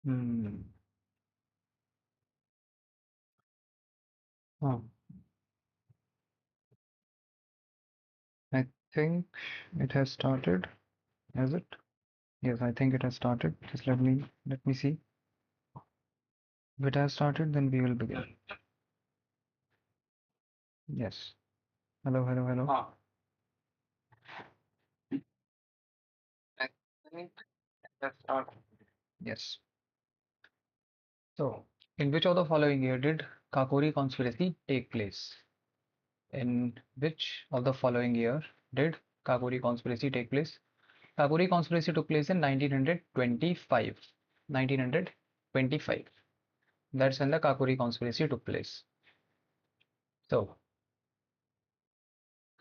Hmm. Oh, I think it has started. Has it? Yes, I think it has started. Just let me see. If it has started, then we will begin. Yes. Hello, hello, hello. I think it has started. Yes. So, in which of the following year did Kakori conspiracy take place? In which of the following year did Kakori conspiracy take place? Kakori conspiracy took place in 1925. 1925. That's when the Kakori conspiracy took place. So,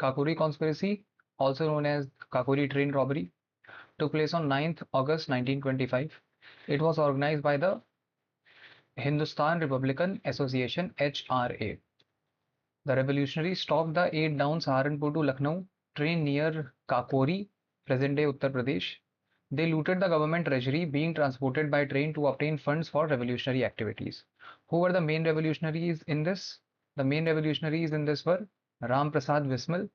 Kakori conspiracy, also known as Kakori train robbery, took place on 9th August 1925. It was organized by the Hindustan Republican Association (HRA). The revolutionaries stopped the 8 down Saharanpur to Lucknow train near Kakori, present-day Uttar Pradesh. They looted the government treasury being transported by train to obtain funds for revolutionary activities. Who were the main revolutionaries in this? The main revolutionaries in this were Ram Prasad Bismil,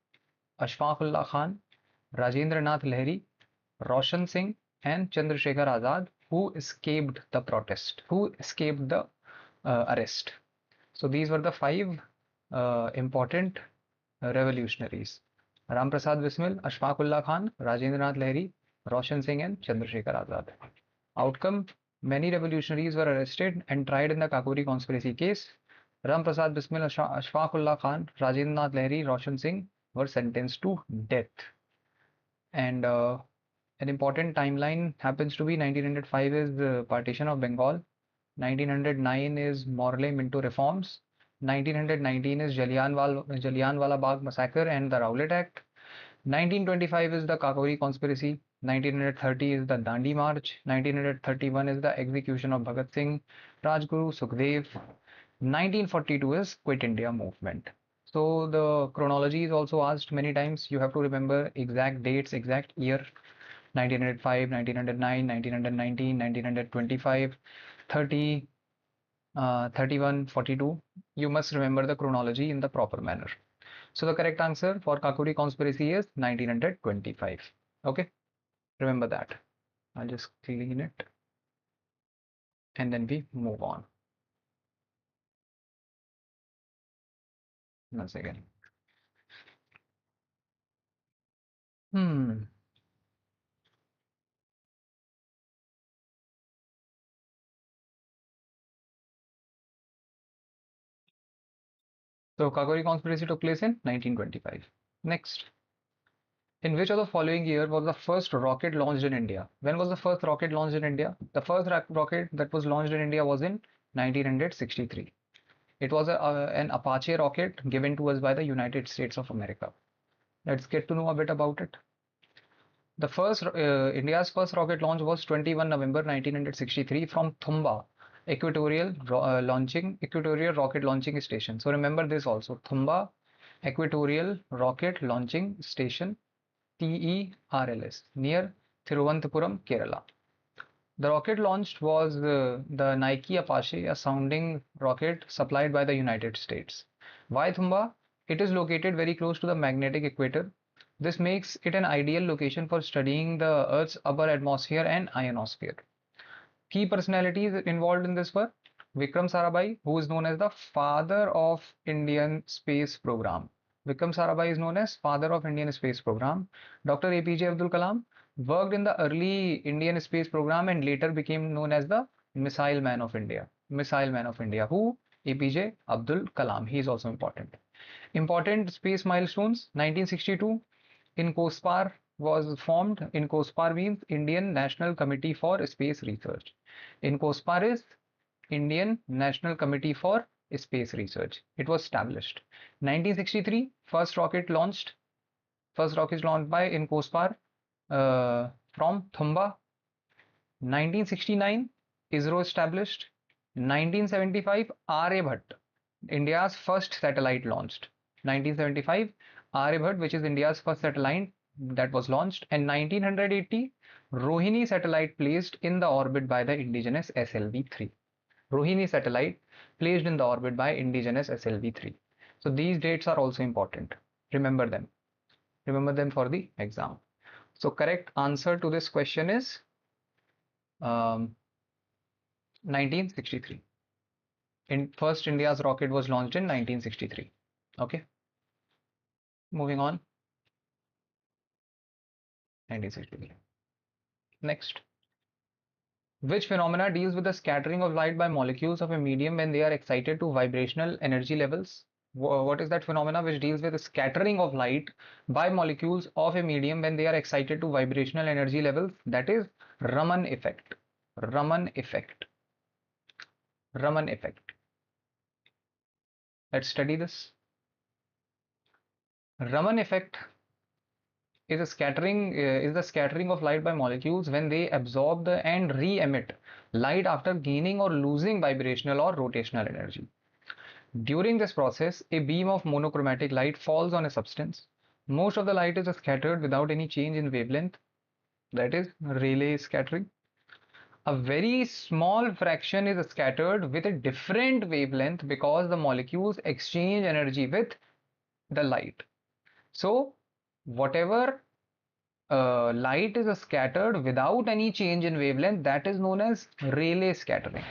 Ashfaq Khan, Rajendra Nath Lahiri, Roshan Singh, and Chandrasekhar Azad, who escaped the protest, who escaped the arrest. So these were the five important revolutionaries: Ram Prasad Bismil, Ashfaq Khan, Rajendra Nath Lahiri, Roshan Singh, and Chandrasekhar Azad. Outcome: many revolutionaries were arrested and tried in the Kakori conspiracy case. Ram Prasad Bismil, Ashfaq Khan, Rajendra Nath Lahiri, Roshan Singh were sentenced to death. And an important timeline happens to be 1905 is the partition of Bengal. 1909 is Morley Minto reforms. 1919 is Jallianwala Bagh massacre and the Rowlatt Act. 1925 is the Kakori conspiracy. 1930 is the Dandi March. 1931 is the execution of Bhagat Singh, Rajguru, Sukhdev. 1942 is Quit India movement. So the chronology is also asked many times. You have to remember exact dates, exact year: 1905, 1909, 1919, 1925, 30, 31, 42. You must remember the chronology in the proper manner. So the correct answer for Kakuri conspiracy is 1925. Okay, remember that. I'll just clean it and then we move on. Once again. Hmm. So Kakori conspiracy took place in 1925. Next. In which of the following year was the first rocket launched in India? When was the first rocket launched in India? The first rocket that was launched in India was in 1963. It was an Apache rocket given to us by the United States of America. Let's get to know a bit about it. The first India's first rocket launch was 21 November 1963 from Thumba Equatorial Rocket Launching Station. So remember this also: Thumba Equatorial Rocket Launching Station, TERLS, near Thiruvananthapuram, Kerala. The rocket launched was the Nike Apache, a sounding rocket supplied by the United States. Why Thumba? It is located very close to the magnetic equator. This makes it an ideal location for studying the Earth's upper atmosphere and ionosphere. Key personalities involved in this were Vikram Sarabhai, who is known as the father of Indian space program. Vikram Sarabhai is known as father of Indian space program. Dr. APJ Abdul Kalam worked in the early Indian space program and later became known as the Missile Man of India. Missile Man of India. Who? APJ Abdul Kalam. He is also important. Important space milestones: 1962, in COSPAR was formed. In COSPAR means Indian National Committee for Space Research. In COSPAR is Indian National Committee for Space Research. It was established. 1963, first rocket launched. First rocket launched by in COSPAR from Thumba. 1969, ISRO established. 1975, Aryabhat, India's first satellite launched. 1975, Aryabhat, which is India's first that was launched. And 1980, Rohini satellite placed in the orbit by the indigenous SLV-3. Rohini satellite placed in the orbit by indigenous SLV-3. So these dates are also important. Remember them. Remember them for the exam. So correct answer to this question is 1963. First India's rocket was launched in 1963. Okay, moving on. 1963. Next. Which phenomena deals with the scattering of light by molecules of a medium when they are excited to vibrational energy levels? What is that phenomena which deals with the scattering of light by molecules of a medium when they are excited to vibrational energy levels? That is Raman effect. Raman effect. Raman effect. Let's study this. Raman effect is the scattering of light by molecules when they absorb and re-emit light after gaining or losing vibrational or rotational energy. During this process, a beam of monochromatic light falls on a substance. Most of the light is scattered without any change in wavelength, that is Rayleigh scattering. A very small fraction is scattered with a different wavelength because the molecules exchange energy with the light. So whatever light is scattered without any change in wavelength, that is known as Rayleigh scattering.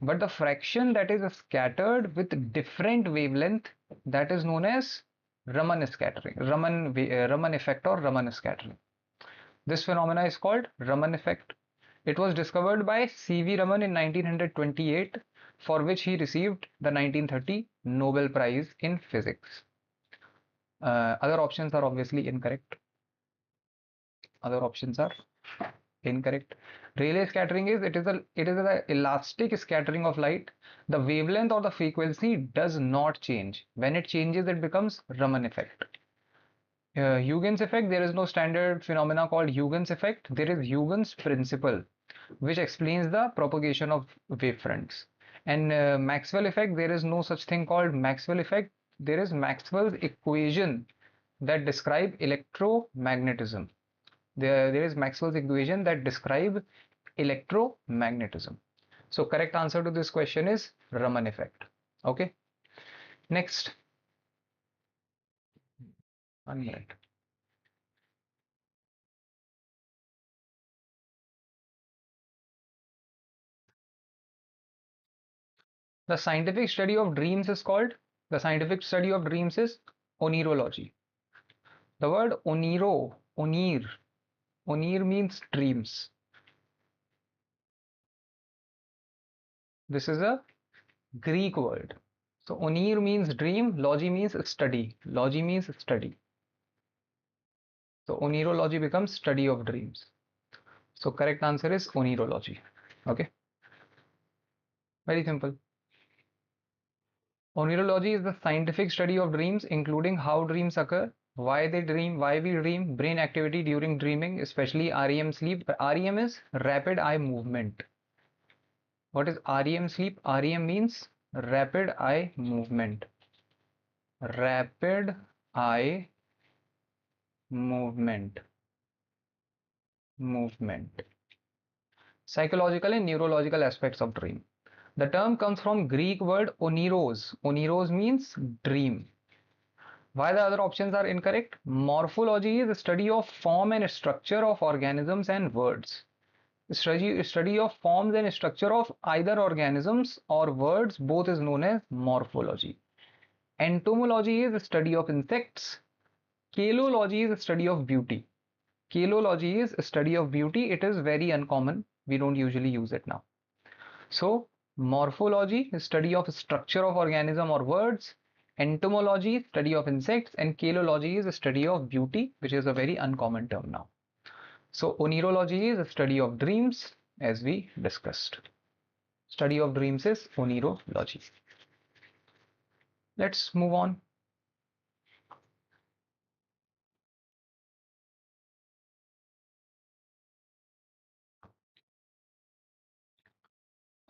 But the fraction that is scattered with different wavelength, that is known as Raman scattering, Raman effect or Raman scattering. This phenomena is called Raman effect. It was discovered by C.V. Raman in 1928, for which he received the 1930 Nobel Prize in Physics. Other options are obviously incorrect. Other options are incorrect. Rayleigh scattering is it is an elastic scattering of light. The wavelength or the frequency does not change. When it changes, it becomes Raman effect. Huygens effect, there is no standard phenomena called Huygens effect. There is Huygens principle, which explains the propagation of wavefronts. And Maxwell effect, there is no such thing called Maxwell effect. There is Maxwell's equation that describe electromagnetism. There is Maxwell's equation that describe electromagnetism. So correct answer to this question is Raman effect. Okay. Next. 1 minute. The scientific study of dreams is called, the scientific study of dreams is oneirology. The word onir means dreams. This is a Greek word. So onir means dream, logy means study. Logy means study. So oneirology becomes study of dreams. So correct answer is oneirology. Okay. Very simple. Oneirology is the scientific study of dreams, including how dreams occur, why they dream, why we dream, brain activity during dreaming, especially REM sleep. REM is rapid eye movement. What is REM sleep? REM means rapid eye movement. Rapid eye movement. Movement. Psychological and neurological aspects of dream. The term comes from Greek word oniros. Oniros means dream. Why the other options are incorrect? Morphology is the study of form and structure of organisms and words. Study of forms and structure of either organisms or words, both is known as morphology. Entomology is the study of insects. Calology is the study of beauty. Calology is a study of beauty. It is very uncommon. We don't usually use it now. So morphology is study of structure of organism or words. Entomology, study of insects, and calology is a study of beauty, which is a very uncommon term now. So oneirology is a study of dreams, as we discussed. Study of dreams is oneirology. Let's move on.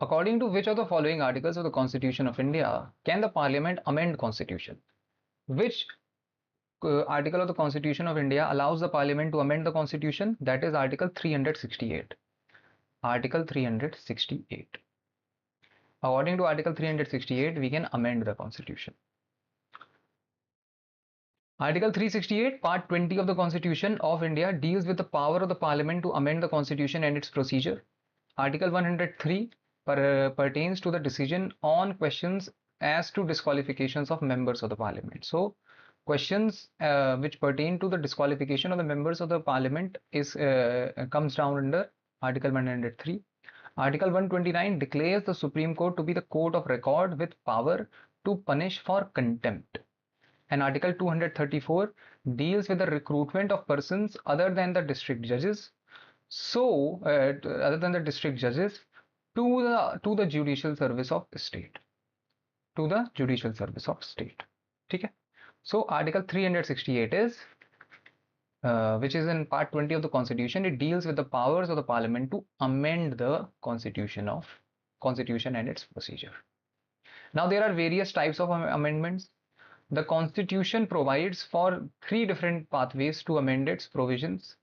According to which of the following articles of the Constitution of India can the Parliament amend Constitution? Which article of the Constitution of India allows the Parliament to amend the Constitution? That is Article 368. Article 368. According to Article 368, we can amend the Constitution. Article 368, Part 20 of the Constitution of India deals with the power of the Parliament to amend the Constitution and its procedure. Article 103 pertains to the decision on questions as to disqualifications of members of the Parliament. So, questions which pertain to the disqualification of the members of the Parliament comes down under Article 103. Article 129 declares the Supreme Court to be the court of record with power to punish for contempt. And Article 234 deals with the recruitment of persons other than the district judges. So, other than the district judges, to the judicial service of state. To the judicial service of state. Okay? So, Article 368 is, which is in Part 20 of the Constitution, it deals with the powers of the Parliament to amend the Constitution and its procedure. Now, there are various types of amendments. The Constitution provides for 3 different pathways to amend its provisions,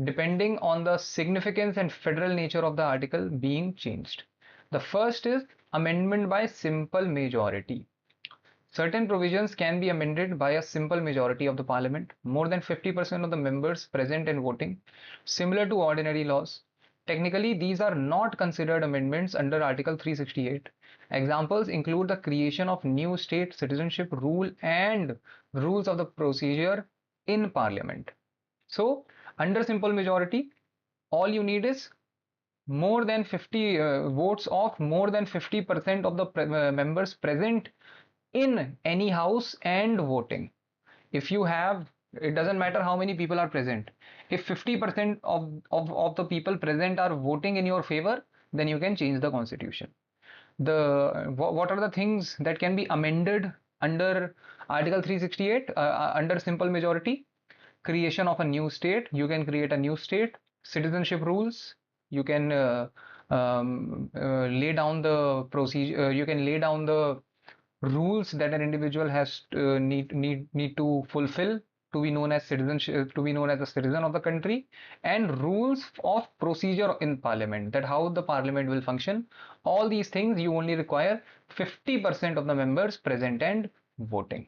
depending on the significance and federal nature of the article being changed. The first is amendment by simple majority. Certain provisions can be amended by a simple majority of the Parliament, more than 50% of the members present and voting, similar to ordinary laws. Technically, these are not considered amendments under Article 368. Examples include the creation of new state citizenship rule and rules of the procedure in Parliament. So, under simple majority, all you need is more than 50 votes of more than 50% of the members present in any house and voting. If you have, it doesn't matter how many people are present. If 50% of the people present are voting in your favor, then you can change the constitution. What are the things that can be amended under Article 368 under simple majority? Creation of a new state. You can create a new state. Citizenship rules. You can lay down the procedure. You can lay down the rules that an individual has need to fulfill to be known as citizenship, to be known as a citizen of the country, and rules of procedure in Parliament, that how the Parliament will function. All these things you only require 50% of the members present and voting.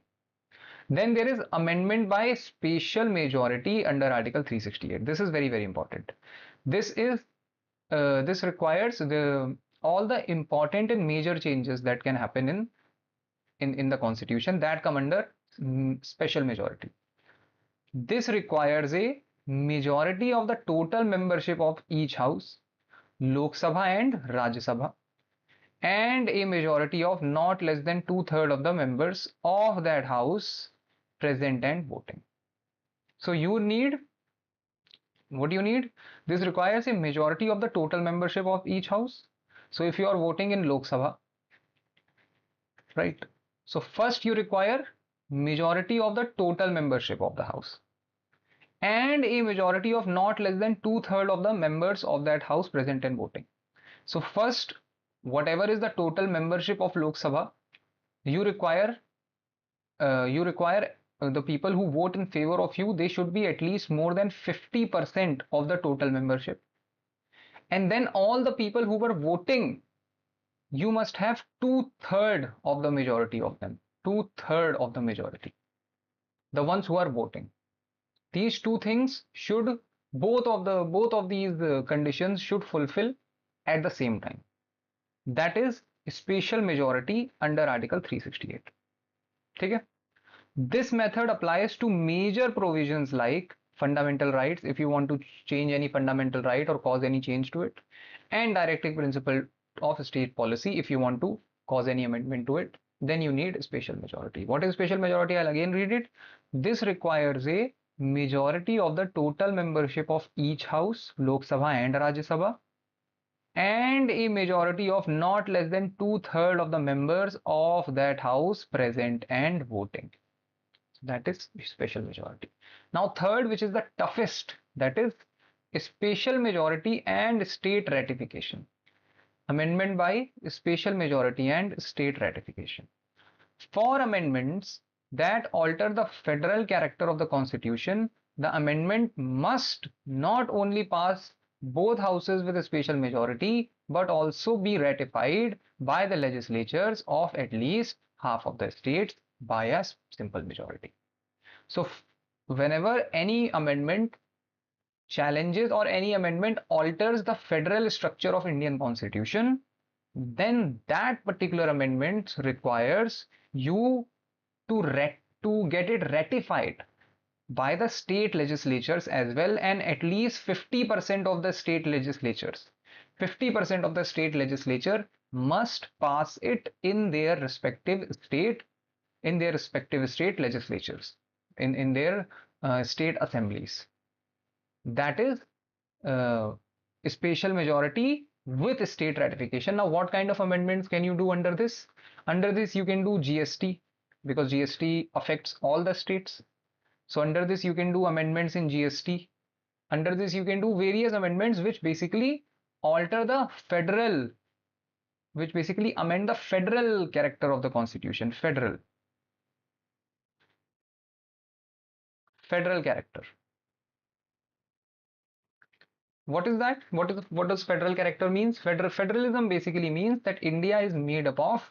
Then there is amendment by special majority under Article 368. This is very, very important. This requires all the important and major changes that can happen in the Constitution that come under special majority. This requires a majority of the total membership of each house, Lok Sabha and Rajya Sabha, and a majority of not less than 2/3 of the members of that house present and voting. So you need, what do you need? This requires a majority of the total membership of each house. So if you are voting in Lok Sabha, right? So first you require majority of the total membership of the house and a majority of not less than 2/3 of the members of that house present and voting. So first, whatever is the total membership of Lok Sabha, you require the people who vote in favor of you, they should be at least more than 50% of the total membership. And then all the people who were voting, you must have 2/3 of the majority of them. 2/3 of the majority. The ones who are voting. These two things should, both of these conditions should fulfill at the same time. That is special majority under Article 368. Okay? This method applies to major provisions like fundamental rights, if you want to change any fundamental right or cause any change to it, and directing principle of state policy, if you want to cause any amendment to it, then you need special majority. What is special majority? I'll again read it. This requires a majority of the total membership of each house, Lok Sabha and Rajya Sabha, and a majority of not less than 2/3 of the members of that house present and voting. That is special majority. Now third, which is the toughest, that is special majority and state ratification. Amendment by special majority and state ratification. For amendments, that alter the federal character of the constitution, the amendment must not only pass both houses with a special majority, but also be ratified by the legislatures of at least half of the states by a simple majority. So, whenever any amendment challenges or any amendment alters the federal structure of Indian constitution, then that particular amendment requires you to get it ratified by the state legislatures as well, and at least 50% of the state legislatures. 50% of the state legislature must pass it in their respective state legislatures, in their state assemblies. That is uh, special majority with state ratification. Now, what kind of amendments can you do under this? Under this, you can do GST, because GST affects all the states. So under this, you can do amendments in GST. Under this, you can do various amendments which basically alter the federal, which basically amend the federal character of the constitution. Federal character. What is that? What does federal character means? Federalism basically means that India is made up of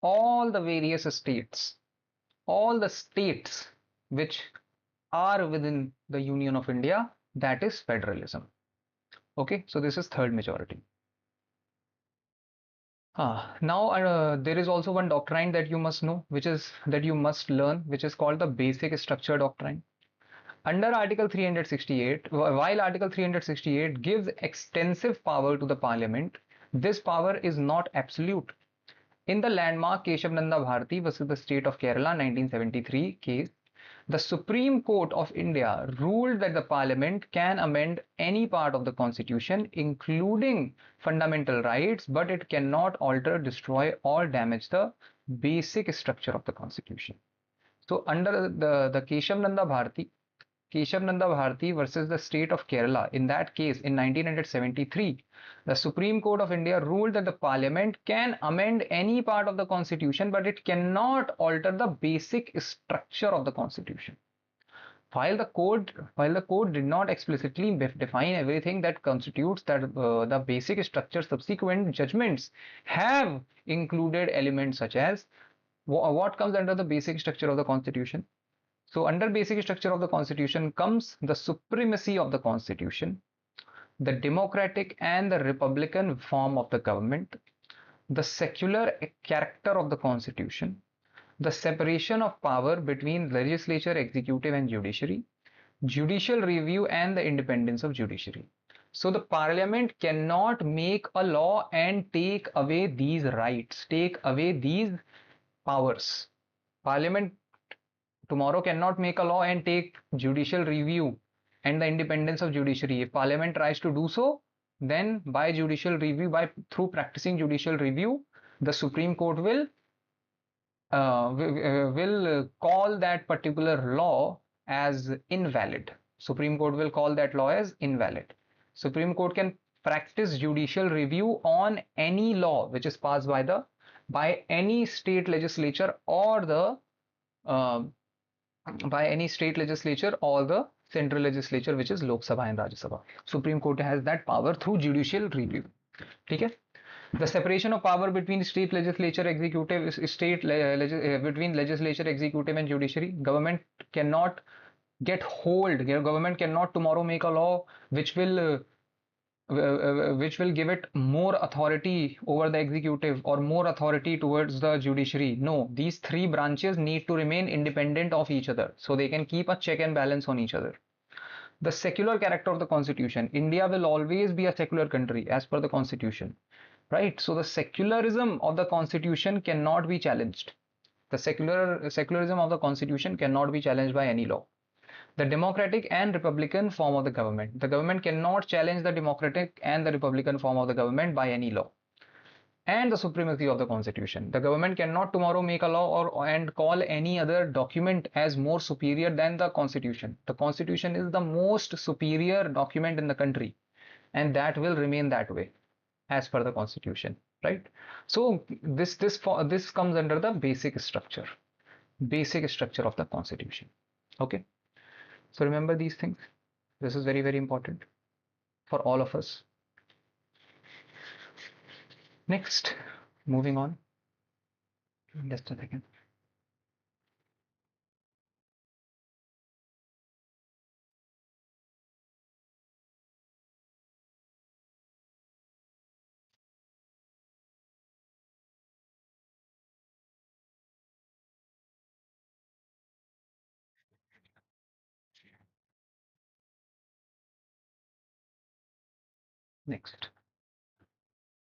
all the various states, all the states which are within the Union of India. That is federalism. Okay, so this is third majority. Now there is also one doctrine that you must know, which is that you must learn, which is called the basic structure doctrine. Under Article 368, while Article 368 gives extensive power to the Parliament, this power is not absolute. In the landmark Keshav Nanda Bharati versus the State of Kerala 1973 case, the Supreme Court of India ruled that the Parliament can amend any part of the Constitution, including fundamental rights, but it cannot alter, destroy, or damage the basic structure of the Constitution. So, under the Keshav Nanda Bharati versus the State of Kerala, in that case, in 1973, the Supreme Court of India ruled that the Parliament can amend any part of the Constitution, but it cannot alter the basic structure of the Constitution. While the code did not explicitly define everything that constitutes that the basic structure, subsequent judgments have included elements such as what comes under the basic structure of the Constitution. So under basic structure of the Constitution comes the supremacy of the Constitution, the democratic and the republican form of the government, the secular character of the Constitution, the separation of power between legislature, executive, and judiciary, judicial review, and the independence of judiciary. So the Parliament cannot make a law and take away these rights, take away these powers. Parliament tomorrow cannot make a law and take judicial review and the independence of judiciary. If Parliament tries to do so, then by judicial review, through practicing judicial review, the Supreme Court will call that particular law as invalid. Supreme Court will call that law as invalid. Supreme Court can practice judicial review on any law which is passed by any state legislature or the central legislature, which is Lok Sabha and Rajya Sabha. Supreme Court has that power through judicial review. Okay? The separation of power between state legislature, executive, between legislature, executive, and judiciary. Government cannot get hold. Government cannot tomorrow make a law which will give it more authority over the executive or more authority towards the judiciary. No, these three branches need to remain independent of each other, so they can keep a check and balance on each other. The secular character of the Constitution. India will always be a secular country as per the Constitution, right? So the secularism of the Constitution cannot be challenged. The secularism of the Constitution cannot be challenged by any law. The democratic and republican form of the government. The government cannot challenge the democratic and the republican form of the government by any law. And the supremacy of the Constitution. The government cannot tomorrow make a law and call any other document as more superior than the Constitution. The Constitution is the most superior document in the country, and that will remain that way as per the Constitution, right? So this comes under the basic structure. basic structure of the constitution. Okay, so remember these things. This is very, very important for all of us. Next, moving on. Just a second. Next.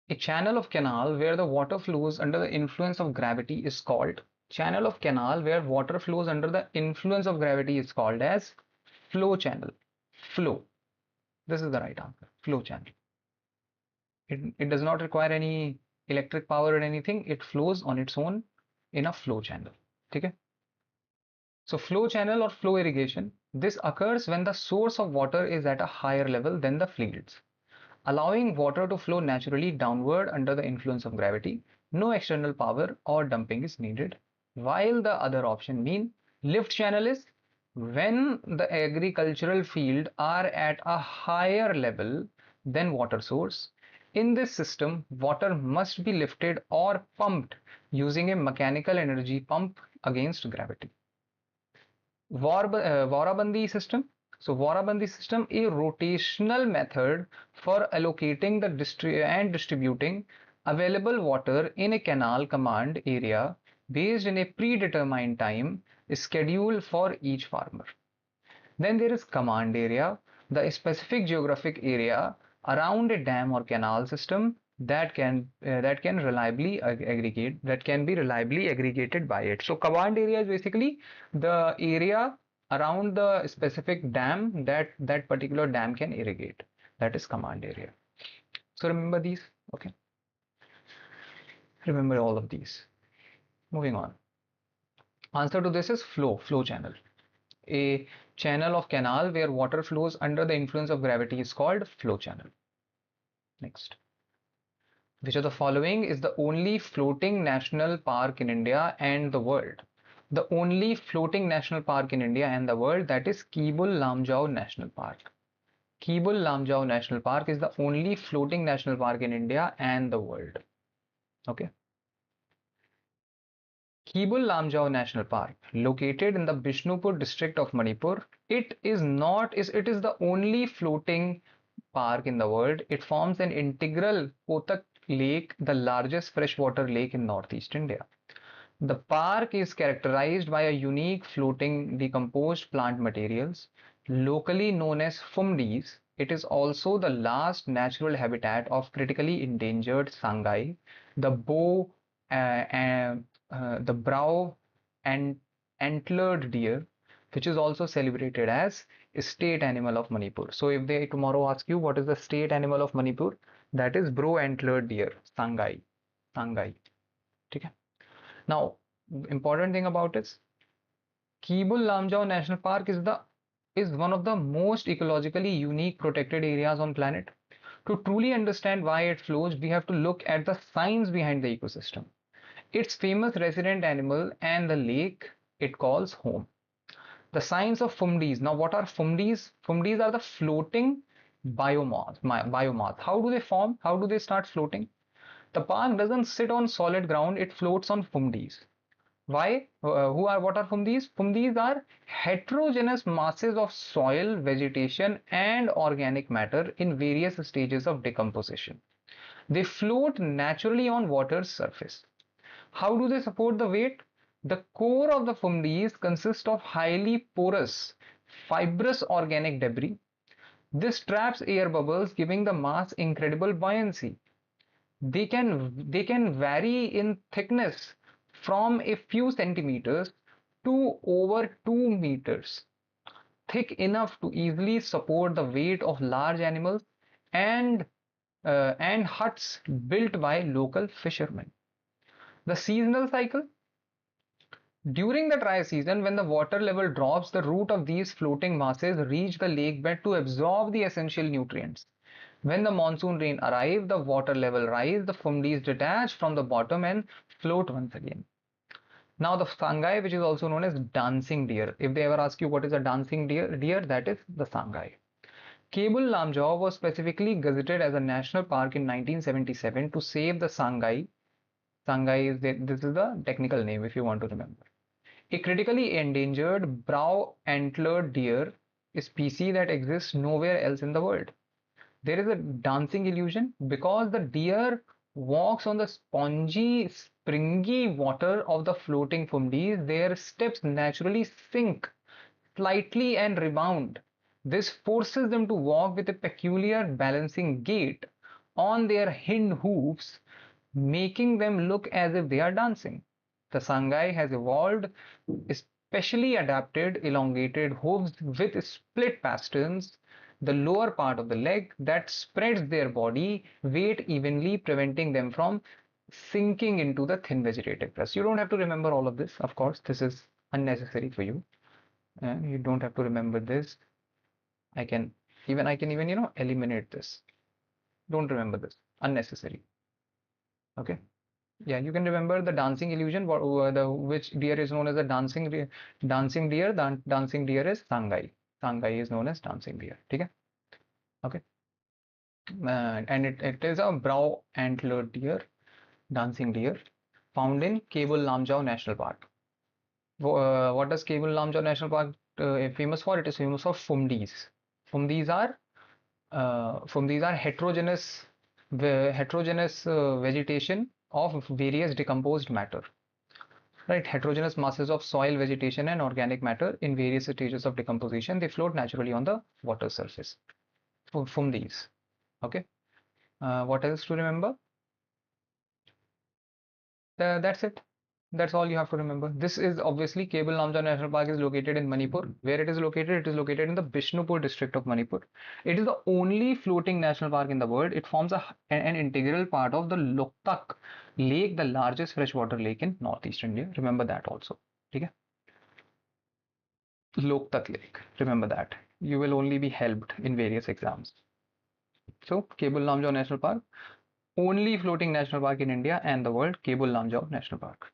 A channel of canal where the water flows under the influence of gravity is called channel of canal where water flows under the influence of gravity is called as flow channel. Flow. This is the right answer. Flow channel. It does not require any electric power or anything. It flows on its own in a flow channel. Okay. So flow channel or flow irrigation. This occurs when the source of water is at a higher level than the fields, allowing water to flow naturally downward under the influence of gravity. No external power or dumping is needed. While the other option mean lift channel is when the agricultural field are at a higher level than water source. In this system, water must be lifted or pumped using a mechanical energy pump against gravity. Warabandi system. So Warabandi system, a rotational method for allocating the and distributing available water in a canal command area based in a predetermined time schedule for each farmer. Then there is command area, the specific geographic area around a dam or canal system that can reliably aggregate that can be reliably aggregated by it. So command area is basically the area around the specific dam that particular dam can irrigate. That is command area. So remember these. Okay. Remember all of these. Moving on. Answer to this is flow channel. A channel of canal where water flows under the influence of gravity is called flow channel. Next. Which of the following is the only floating national park in India and the world? The only floating national park in India and the world, that is Kebul Lamjau National Park. Kebul Lamjau National Park is the only floating national park in India and the world. Okay. Kebul Lamjau National Park, located in the Bishnupur district of Manipur, it is the only floating park in the world. It forms an integral Kotak Lake, the largest freshwater lake in northeast India. The park is characterized by a unique floating decomposed plant materials, locally known as fumdis. It is also the last natural habitat of critically endangered sangai, the bow, the brow and antlered deer, which is also celebrated as state animal of Manipur. So if they tomorrow ask you what is the state animal of Manipur, that is brow antlered deer, sangai. Okay. Now, important thing about it, Kebul Lamjau National Park is one of the most ecologically unique protected areas on planet. To truly understand why it flows, we have to look at the science behind the ecosystem. Its famous resident animal and the lake it calls home. The science of fumdis. Now, what are fumdis? Fumdis are the floating biomass. How do they form? How do they start floating? The park doesn't sit on solid ground, it floats on fumdis. Why? What are fumdis? Fumdis are heterogeneous masses of soil, vegetation, and organic matter in various stages of decomposition. They float naturally on water's surface. How do they support the weight? The core of the fumdis consists of highly porous, fibrous organic debris. This traps air bubbles, giving the mass incredible buoyancy. They can vary in thickness from a few centimeters to over 2 meters, thick enough to easily support the weight of large animals and huts built by local fishermen. The seasonal cycle. During the dry season, when the water level drops, the root of these floating masses reach the lake bed to absorb the essential nutrients. When the monsoon rain arrives, the water level rise, the fumdis detach from the bottom and float once again. Now the Sangai, which is also known as dancing deer. If they ever ask you what is a dancing deer, that is the Sangai. Cable Lamjaw was specifically gazetted as a national park in 1977 to save the Sangai. Sangai is this is the technical name if you want to remember. A critically endangered brow-antlered deer, a species that exists nowhere else in the world. There is a dancing illusion because the deer walks on the spongy, springy water of the floating fundies. Their steps naturally sink slightly and rebound. This forces them to walk with a peculiar balancing gait on their hind hoofs, making them look as if they are dancing. The Sangai has evolved specially adapted elongated hooves with split pasterns, the lower part of the leg that spreads their body weight evenly, preventing them from sinking into the thin vegetative crust. You don't have to remember all of this, of course, this is unnecessary for you. You don't have to remember this. I can I can even eliminate this. Don't remember this. Unnecessary. Okay. Yeah, you can remember the dancing illusion, the which deer is known as the dancing deer. The dancing deer is Sangai. Sangai is known as dancing deer. Okay. Okay. And it is a brow antlered deer, dancing deer, found in Cable Lamjaw National Park. What does Cable Lamjaw National Park famous for? It is famous for fumdis. Fumdis are heterogeneous vegetation of various decomposed matter. Right, heterogeneous masses of soil, vegetation, and organic matter in various stages of decomposition. They float naturally on the water surface. From these, okay. What else to remember? That's it. That's all you have to remember. This is obviously Cable Lamjaw National Park is located in Manipur. Where it is located? It is located in the Bishnupur district of Manipur. It is the only floating national park in the world. It forms an integral part of the Loktak Lake, the largest freshwater lake in northeast India. Remember that also. Okay? Loktak Lake. Remember that. You will only be helped in various exams. So, Cable Lamjaw National Park, only floating national park in India and the world, Cable Lamjaw National Park.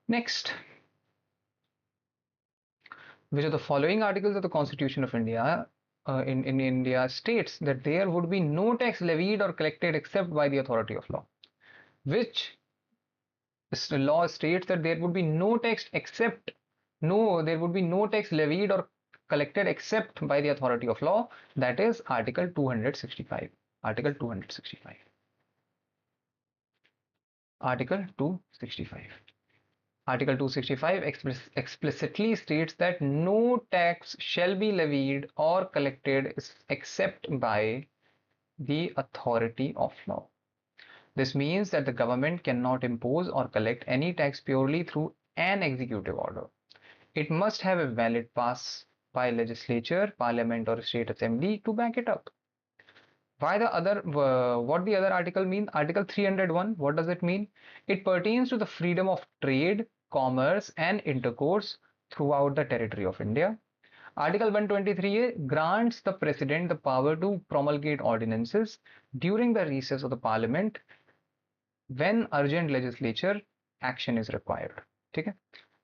Next, which of the following articles of the Constitution of India in India states that there would be no tax levied or collected except by the authority of law? Which law states that there would be no tax except there would be no tax levied or collected except by the authority of law? That is Article 265. Article 265. Article 265. Article 265 explicitly states that no tax shall be levied or collected except by the authority of law. This means that the government cannot impose or collect any tax purely through an executive order. It must have a valid pass by legislature, parliament, or state assembly to back it up. Why the other? What the other article mean? Article 301. What does it mean? It pertains to the freedom of trade, commerce, and intercourse throughout the territory of India. Article 123A grants the President the power to promulgate ordinances during the recess of the Parliament when urgent legislature action is required. Okay?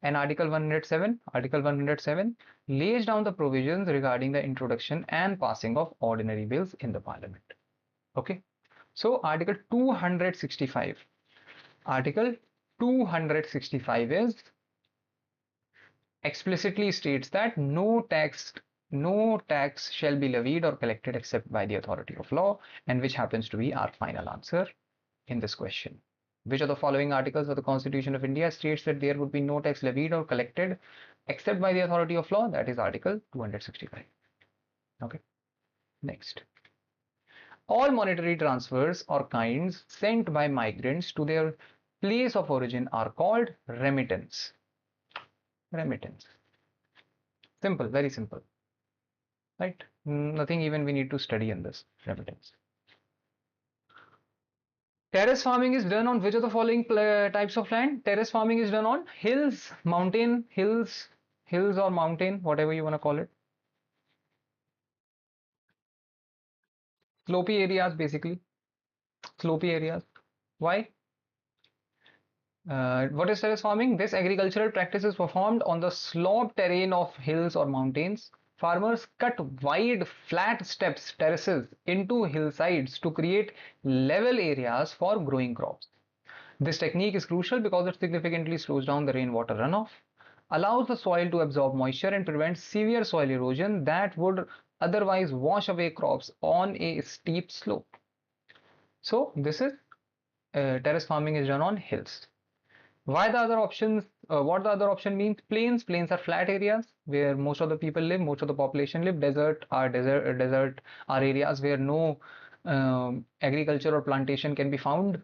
And Article 107 lays down the provisions regarding the introduction and passing of ordinary bills in the Parliament. Okay, so Article 265. Article 265 is explicitly states that no tax shall be levied or collected except by the authority of law, and which happens to be our final answer in this question. Which of the following articles of the Constitution of India states that there would be no tax levied or collected except by the authority of law? That is Article 265. Okay, next. All monetary transfers or kinds sent by migrants to their place of origin are called remittance. Remittance. Simple, very simple. Right? Nothing even we need to study in this. Remittance. Terrace farming is done on which of the following types of land? Terrace farming is done on hills, hills or mountain, whatever you want to call it. Slopy areas, basically. Slopy areas. Why? What is terrace farming? This agricultural practice is performed on the sloped terrain of hills or mountains. Farmers cut wide, flat steps, terraces, into hillsides to create level areas for growing crops. This technique is crucial because it significantly slows down the rainwater runoff, allows the soil to absorb moisture, and prevents severe soil erosion that would otherwise wash away crops on a steep slope. So, this is terrace farming is done on hills. Why the other options? What the other option means? Plains. Plains are flat areas where most of the people live, most of the population live. Desert are areas where no agriculture or plantation can be found.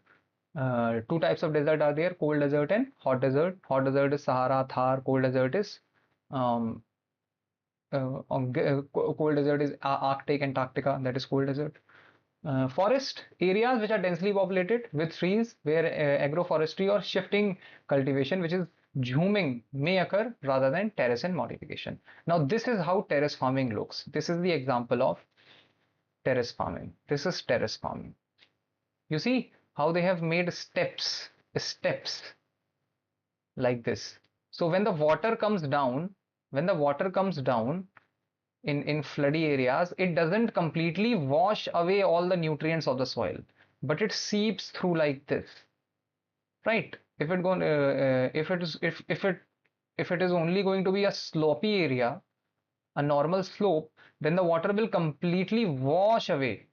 Two types of desert are there: cold desert and hot desert. Hot desert is Sahara, Thar. Cold desert is um, cold desert is Arctic, Antarctica. That is cold desert. Forest areas which are densely populated with trees, where agroforestry or shifting cultivation, which is zooming, may occur rather than terrace and modification. Now, this is how terrace farming looks. This is the example of terrace farming. This is terrace farming. You see how they have made steps like this. So when the water comes down in floody areas, it doesn't completely wash away all the nutrients of the soil, but it seeps through like this, right? If it is only going to be a slopey area, a normal slope, then the water will completely wash away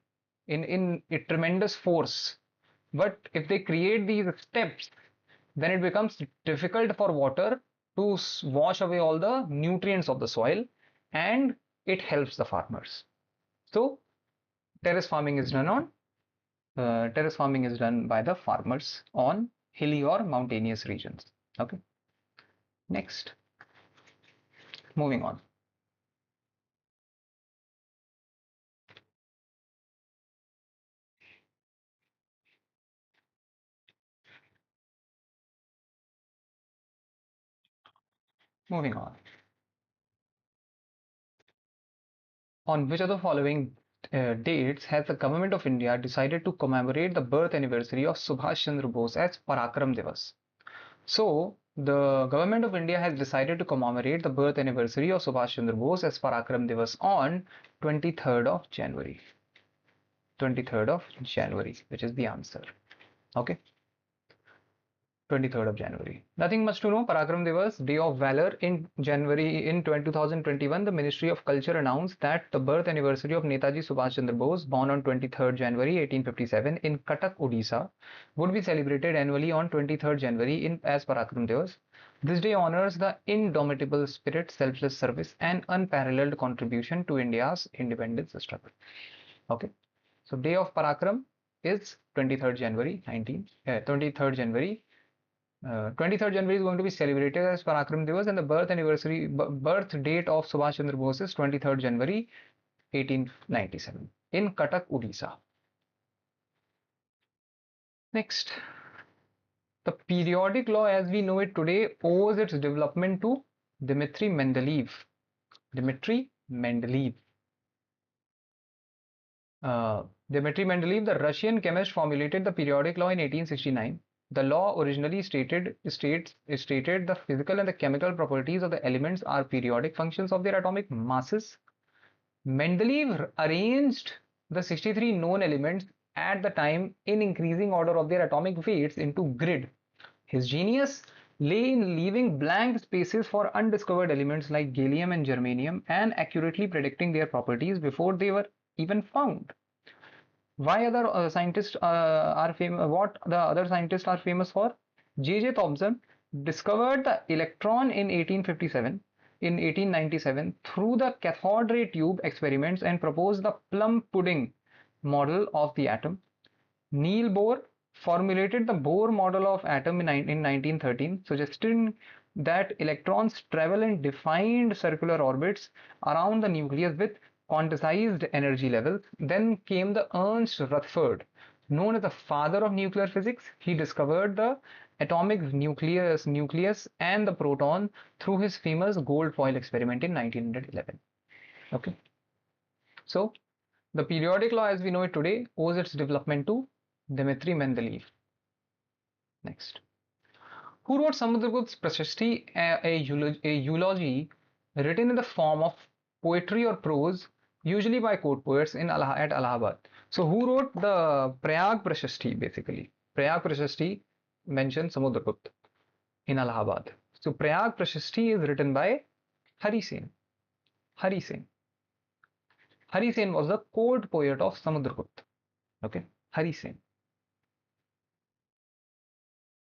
in a tremendous force. But if they create these steps, then it becomes difficult for water to wash away all the nutrients of the soil, and it helps the farmers. So terrace farming is done on terrace farming is done by the farmers on hilly or mountainous regions. Okay, next, moving on. Moving on. On which of the following dates has the government of India decided to commemorate the birth anniversary of Subhash Chandra Bose as Parakram Divas? So, the government of India has decided to commemorate the birth anniversary of Subhash Chandra Bose as Parakram Divas on 23rd of January. 23rd of January, which is the answer. Okay. 23rd of January. Nothing much to know. Parakram Divas, Day of Valor. In January in 2021, the Ministry of Culture announced that the birth anniversary of Netaji Subhash Chandra Bose, born on 23rd January 1857 in Cuttack, Odisha, would be celebrated annually on 23rd January as Parakram Divas. This day honors the indomitable spirit, selfless service, and unparalleled contribution to India's independence struggle. Okay, so Day of Parakram is 23rd January 23rd January 23rd January is going to be celebrated as Parakram Divas, and the birth date of Subhash Chandra Bose is 23rd January 1897 in Cuttack, Odisha. Next, the periodic law as we know it today owes its development to Dmitry Mendeleev. Dmitry Mendeleev. Dmitry Mendeleev, the Russian chemist, formulated the periodic law in 1869. The law originally stated the physical and the chemical properties of the elements are periodic functions of their atomic masses. Mendeleev arranged the 63 known elements at the time in increasing order of their atomic weights into grid. His genius lay in leaving blank spaces for undiscovered elements like gallium and germanium and accurately predicting their properties before they were even found. Why other scientists are famous? What the other scientists are famous for? J.J. Thomson discovered the electron in 1857. In 1897, through the cathode ray tube experiments, and proposed the plum pudding model of the atom. Niels Bohr formulated the Bohr model of atom in 1913, suggesting that electrons travel in defined circular orbits around the nucleus with quantized energy levels. Then came the Ernst Rutherford, known as the father of nuclear physics. He discovered the atomic nucleus and the proton through his famous gold foil experiment in 1911. Okay, so the periodic law as we know it today owes its development to Dmitry Mendeleev. Next, Who wrote Samudragupta's Prashasti, a eulogy written in the form of poetry or prose, usually by court poets at Allahabad? So, who wrote the Prayag Prashasti basically? Prayag Prashasti mentions Samudragupta in Allahabad. So, Prayag Prashasti is written by Hari Sen. Hari Sen. Hari Sen was the court poet of Samudragupta. Okay, Hari Sen.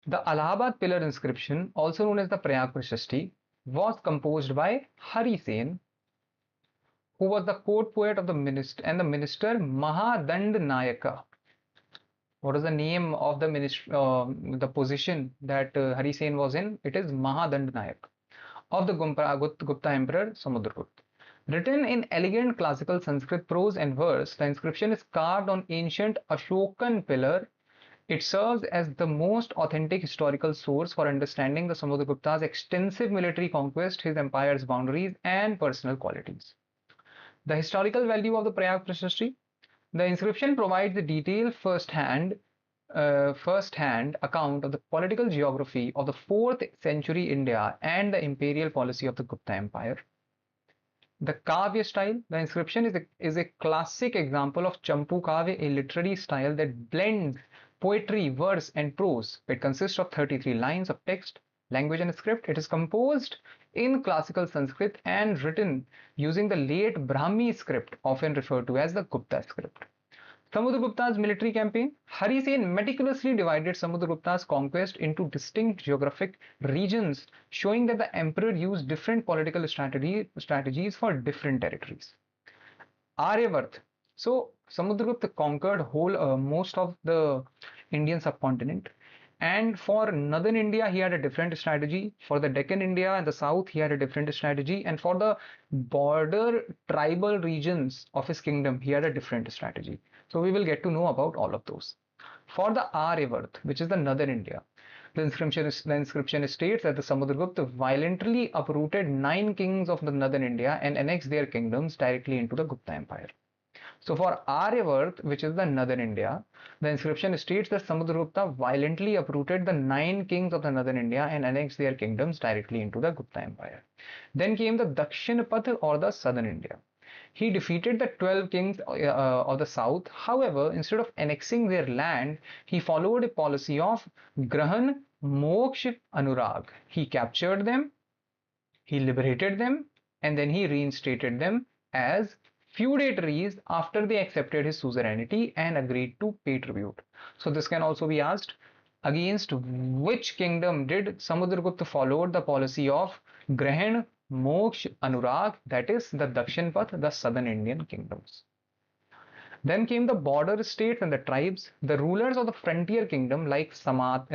The Allahabad pillar inscription, also known as the Prayag Prashasti, was composed by Hari Sen, who was the court poet of the minister and the minister Mahadand Nayaka. What is the name of the minister, the position that Hari Sen was in? It is Mahadand Nayak of the Gupta Emperor Samudragupta. Written in elegant classical Sanskrit prose and verse, the inscription is carved on ancient Ashokan pillar. It serves as the most authentic historical source for understanding the Samudragupta's extensive military conquest, his empire's boundaries, and personal qualities. The historical value of the Prayag Prashasti. The inscription provides a detailed first-hand account of the political geography of the 4th century India and the imperial policy of the Gupta Empire. The Kavya style, the inscription is a classic example of Champu Kavya, a literary style that blends poetry, verse, and prose. It consists of 33 lines of text, language, and script. It is composed in classical Sanskrit and written using the late Brahmi script, often referred to as the Gupta script. Samudragupta's military campaign. Hari Sen meticulously divided Samudragupta's conquest into distinct geographic regions, showing that the emperor used different political strategies for different territories. Aryavart. So Samudragupta conquered most of the Indian subcontinent. And for northern India, he had a different strategy. For the Deccan India and the south, he had a different strategy. And for the border tribal regions of his kingdom, he had a different strategy. So we will get to know about all of those. For the Aryavart, which is the northern India, the inscription states that the Samudragupta violently uprooted 9 kings of the northern India and annexed their kingdoms directly into the Gupta Empire. So for Aryavart, which is the northern India, the inscription states that Samudragupta violently uprooted the 9 kings of the northern India and annexed their kingdoms directly into the Gupta Empire. Then came the Dakshinapatha, or the southern India. He defeated the 12 kings of the south. However, instead of annexing their land, he followed a policy of Grahan, Moksha, Anurag. He captured them, he liberated them, and then he reinstated them as feudatories after they accepted his suzerainty and agreed to pay tribute. So this can also be asked, against which kingdom did Samudragupta follow the policy of Grahan, Moksha, Anurag, that is the Dakshin Path, the southern Indian kingdoms. Then came the border states and the tribes. The rulers of the frontier kingdom like Samtat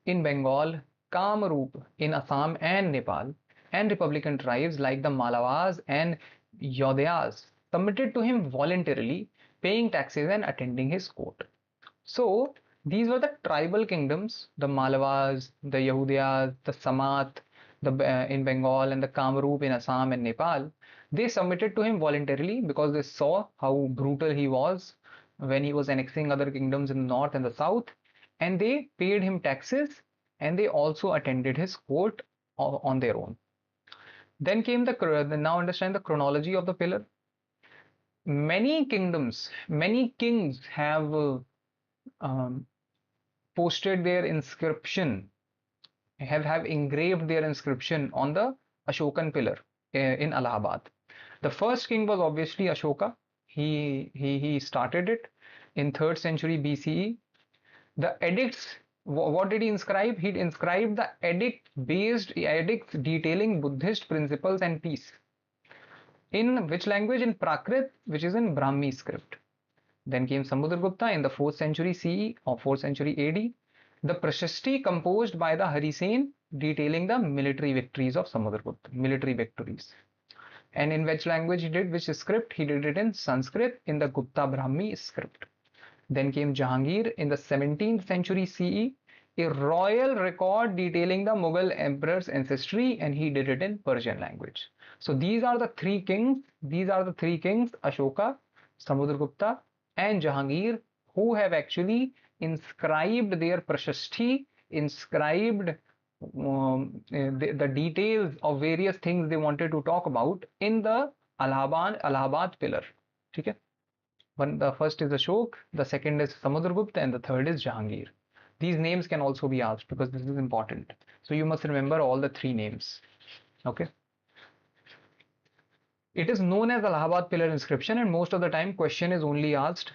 in Bengal, Kamrup in Assam and Nepal, and republican tribes like the Malavas and Yodayas submitted to him voluntarily, paying taxes and attending his court. So these were the tribal kingdoms, the Malavas, the Yehudiyas, the Samat in Bengal, and the Kamrup in Assam and Nepal. They submitted to him voluntarily because they saw how brutal he was when he was annexing other kingdoms in the north and the south, and they paid him taxes and they also attended his court on their own. Then came now understand the chronology of the pillar. Many kingdoms, many kings have um, posted their inscription, have engraved their inscription on the Ashokan pillar in Allahabad. The first king was obviously Ashoka. He started it in 3rd century BCE. The edicts, what did he inscribe? He inscribed the edicts detailing Buddhist principles and peace. In which language? In Prakrit, which is in Brahmi script. Then came Samudragupta in the 4th century CE or 4th century AD. The Prashasti composed by the Hari Sen detailing the military victories of Samudragupta, military victories. And in which language he did, which script? He did it in Sanskrit in the Gupta Brahmi script. Then came Jahangir in the 17th century CE, a royal record detailing the Mughal emperor's ancestry, and he did it in Persian language. So these are the three kings, Ashoka, Samudragupta, and Jahangir, who have actually inscribed their prashasti, inscribed the details of various things they wanted to talk about in the Allahabad pillar. Okay? The first is Ashok, the second is Samudragupta, and the third is Jahangir. These names can also be asked because this is important. So you must remember all the three names. Okay. It is known as Allahabad pillar inscription, and most of the time question is only asked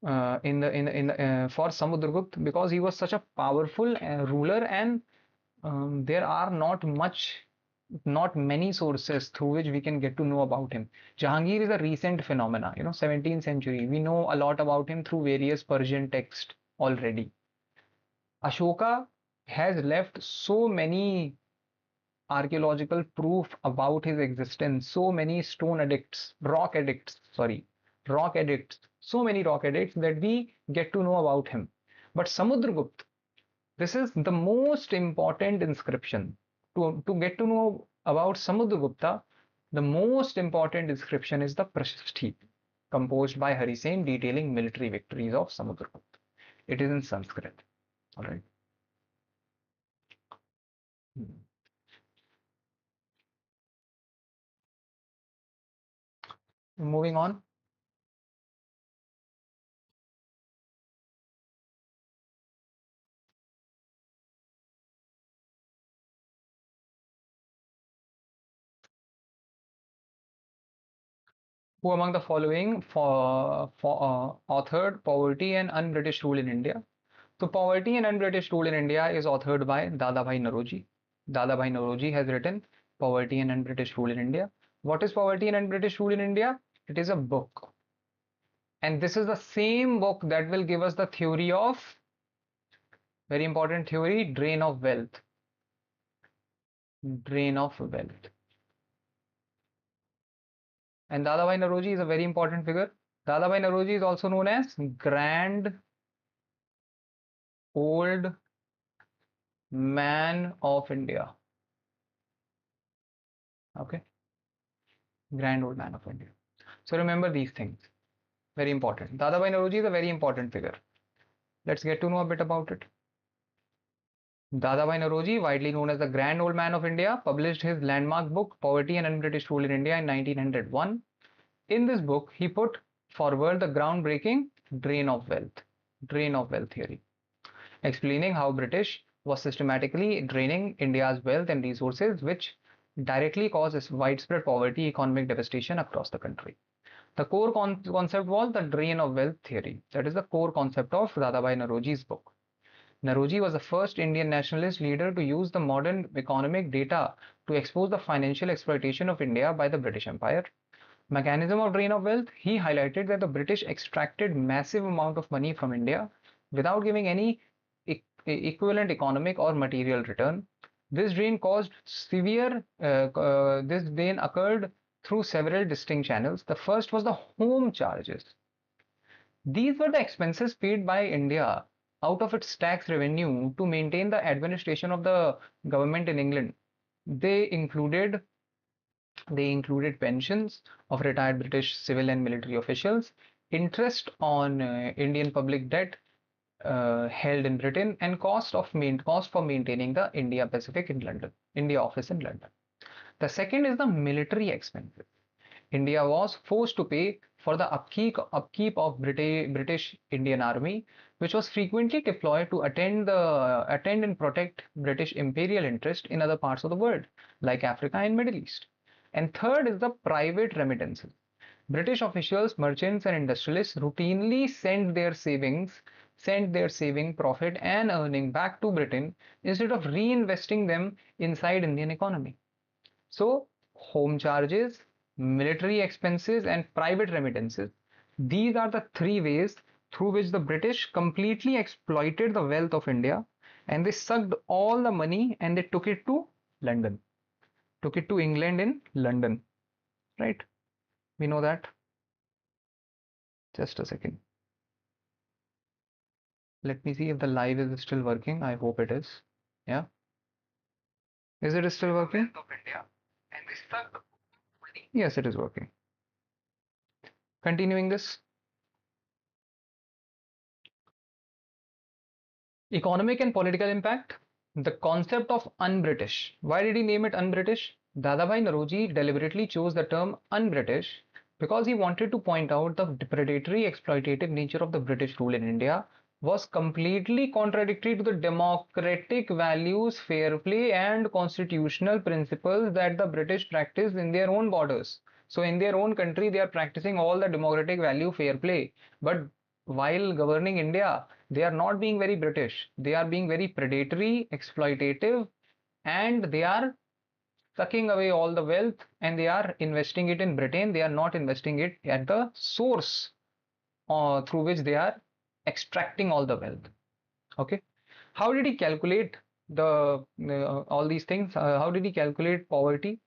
for Samudragupta because he was such a powerful ruler, and there are not many sources through which we can get to know about him. Jahangir is a recent phenomena, 17th century. We know a lot about him through various Persian texts already. Ashoka has left so many archaeological proof about his existence, so many rock edicts, so many rock edicts that we get to know about him. But Samudragupta, this is the most important inscription. To get to know about Samudragupta, the most important inscription is the Prashasti, composed by Harisen, detailing military victories of Samudragupta. It is in Sanskrit. All right. Moving on. Who among the following authored Poverty and Un-British Rule in India? So Poverty and Un-British Rule in India is authored by Dadabhai Naoroji. Dadabhai Naoroji has written Poverty and Un-British Rule in India. What is Poverty and Un-British Rule in India? It is a book. And this is the same book that will give us the theory of, very important theory, drain of wealth. Drain of wealth. And Dadabhai Naoroji is a very important figure. Dadabhai Naoroji is also known as Grand Old Man of India. Okay. Grand Old Man of India. So remember these things. Very important. Dadabhai Naoroji is a very important figure. Let's get to know a bit about it. Dadabhai Naoroji, widely known as the Grand Old Man of India, published his landmark book Poverty and Un-British Rule in India in 1901. In this book, he put forward the groundbreaking drain of wealth theory, explaining how British was systematically draining India's wealth and resources, which directly causes widespread poverty, economic devastation across the country. The core concept was the drain of wealth theory. That is the core concept of Dadabhai Naoroji's book. Naoroji was the first Indian nationalist leader to use the modern economic data to expose the financial exploitation of India by the British Empire. Mechanism of drain of wealth, he highlighted that the British extracted massive amount of money from India without giving any equivalent economic or material return. This drain occurred through several distinct channels. The first was the home charges. These were the expenses paid by India out of its tax revenue to maintain the administration of the government in England. They included pensions of retired British civil and military officials, interest on Indian public debt held in Britain, and cost for maintaining the India office in London. The second is the military expenses. India was forced to pay for the upkeep of British Indian Army, which was frequently deployed to attend and protect British imperial interest in other parts of the world, like Africa and Middle East. And third is the private remittances. British officials, merchants, and industrialists routinely sent their saving profit and earning back to Britain instead of reinvesting them inside Indian economy. So home charges, military expenses, and private remittances. These are the three ways through which the British completely exploited the wealth of India, and they sucked all the money and they took it to London, took it to England in London, right? We know that. Just a second. Let me see if the live is still working. I hope it is. Yeah. Is it still working? Yes, it is working. Continuing this. Economic and political impact. The concept of un-British. Why did he name it un-British? Dadabhai Naoroji deliberately chose the term un-British because he wanted to point out the predatory exploitative nature of the British rule in India was completely contradictory to the democratic values, fair play and constitutional principles that the British practiced in their own borders. So in their own country they are practicing all the democratic value, fair play, but while governing India they are not being very British. They are being very predatory, exploitative, and they are sucking away all the wealth and they are investing it in Britain. They are not investing it at the source through which they are extracting all the wealth. Okay. How did he calculate the all these things? How did he calculate poverty?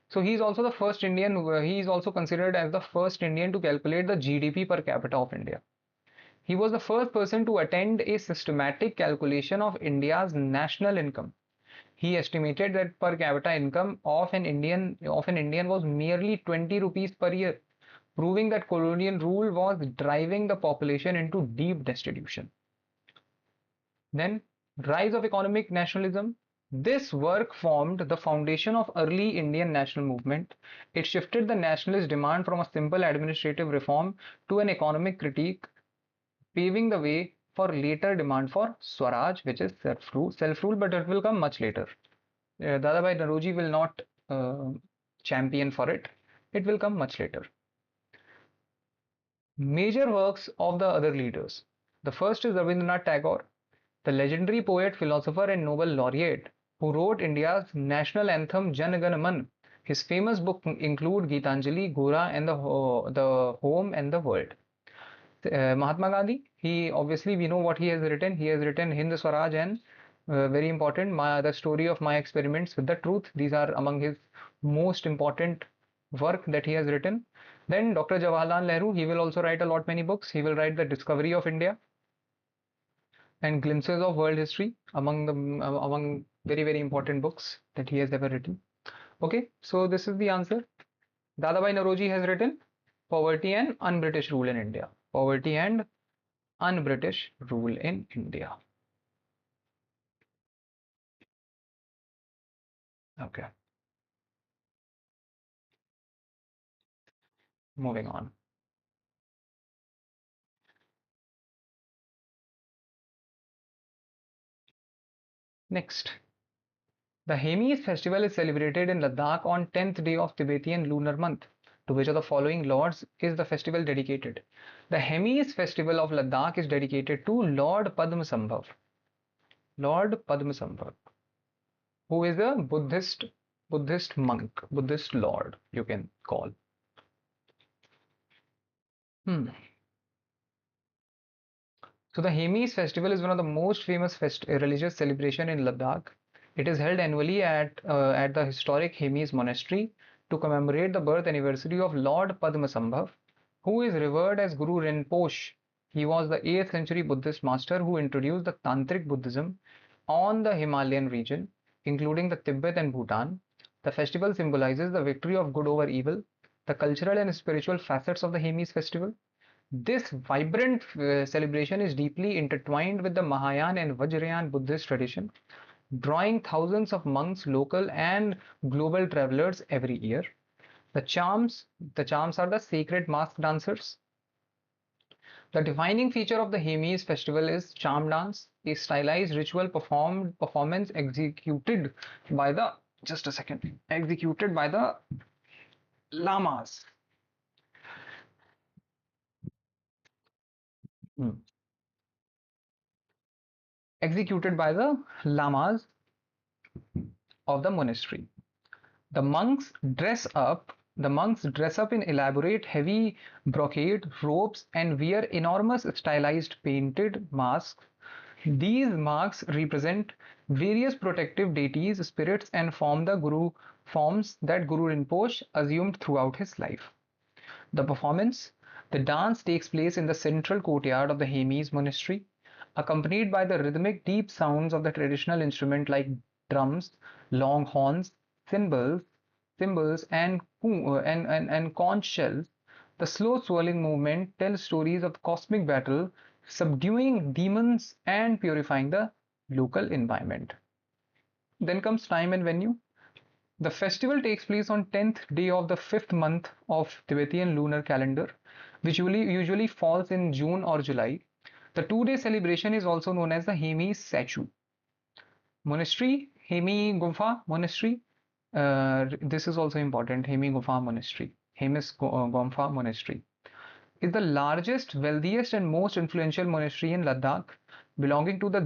So he's also the first Indian. He is also considered as the first Indian to calculate the GDP per capita of India. He was the first person to attend a systematic calculation of India's national income. He estimated that per capita income of an Indian was merely 20 rupees per year, proving that colonial rule was driving the population into deep destitution. Then, rise of economic nationalism. This work formed the foundation of early Indian national movement. It shifted the nationalist demand from a simple administrative reform to an economic critique, paving the way for later demand for Swaraj, which is self-rule, but it will come much later. Dadabhai Naoroji will not uh, champion for it. It will come much later. Major works of the other leaders. The first is Rabindranath Tagore, the legendary poet, philosopher, and Nobel laureate who wrote India's national anthem Jan Gan Man. His famous books include Gitanjali, Gora, and the Home and the World. Mahatma Gandhi, he obviously we know what he has written. He has written Hind Swaraj and very important, the story of my experiments with the truth. These are among his most important work that he has written. Then Dr. Jawaharlal Nehru, he will also write a lot many books. He will write the Discovery of India and Glimpses of World History among very important books that he has ever written. Okay, so this is the answer. Dadabhai Naoroji has written Poverty and Un-British Rule in India. Poverty and Un-British Rule in India. Okay, moving on. Next, the Hemis festival is celebrated in Ladakh on 10th day of Tibetan lunar month. To which of the following lords is the festival dedicated? The Hemis festival of Ladakh is dedicated to Lord Padmasambhav. Lord Padmasambhav, who is a Buddhist monk, Buddhist lord, you can call. Hmm. So the Hemis festival is one of the most famous religious celebration in Ladakh. It is held annually at the historic Hemis monastery to commemorate the birth anniversary of Lord Padmasambhav, who is revered as Guru Rinpoche. He was the 8th century Buddhist master who introduced the Tantric Buddhism on the Himalayan region, including the Tibet and Bhutan. The festival symbolizes the victory of good over evil. The cultural and spiritual facets of the Hemis festival. This vibrant celebration is deeply intertwined with the Mahayana and Vajrayana Buddhist tradition, drawing thousands of monks, local and global travelers every year. The charms, the charms are the sacred mask dancers. The defining feature of the Hemis festival is charm dance, a stylized ritual performance by the executed by the lamas. Hmm. Executed by the lamas of the monastery. The monks dress up in elaborate heavy brocade robes and wear enormous stylized painted masks. These masks represent various protective deities, spirits, and forms that Guru Rinpoche assumed throughout his life. The performance, the dance takes place in the central courtyard of the Hemis monastery, accompanied by the rhythmic deep sounds of the traditional instrument like drums, long horns, cymbals, and conch shells. The slow swirling movement tells stories of cosmic battle, subduing demons and purifying the local environment. Then comes time and venue. The festival takes place on 10th day of the 5th month of Tibetan lunar calendar, which usually falls in June or July. The 2-day celebration is also known as the Hemi Sachu Monastery, Hemi Gumpha Monastery. This is also important. Hemi Gumpha Monastery, Hemis Gumpha Monastery is the largest, wealthiest, and most influential monastery in Ladakh, belonging to the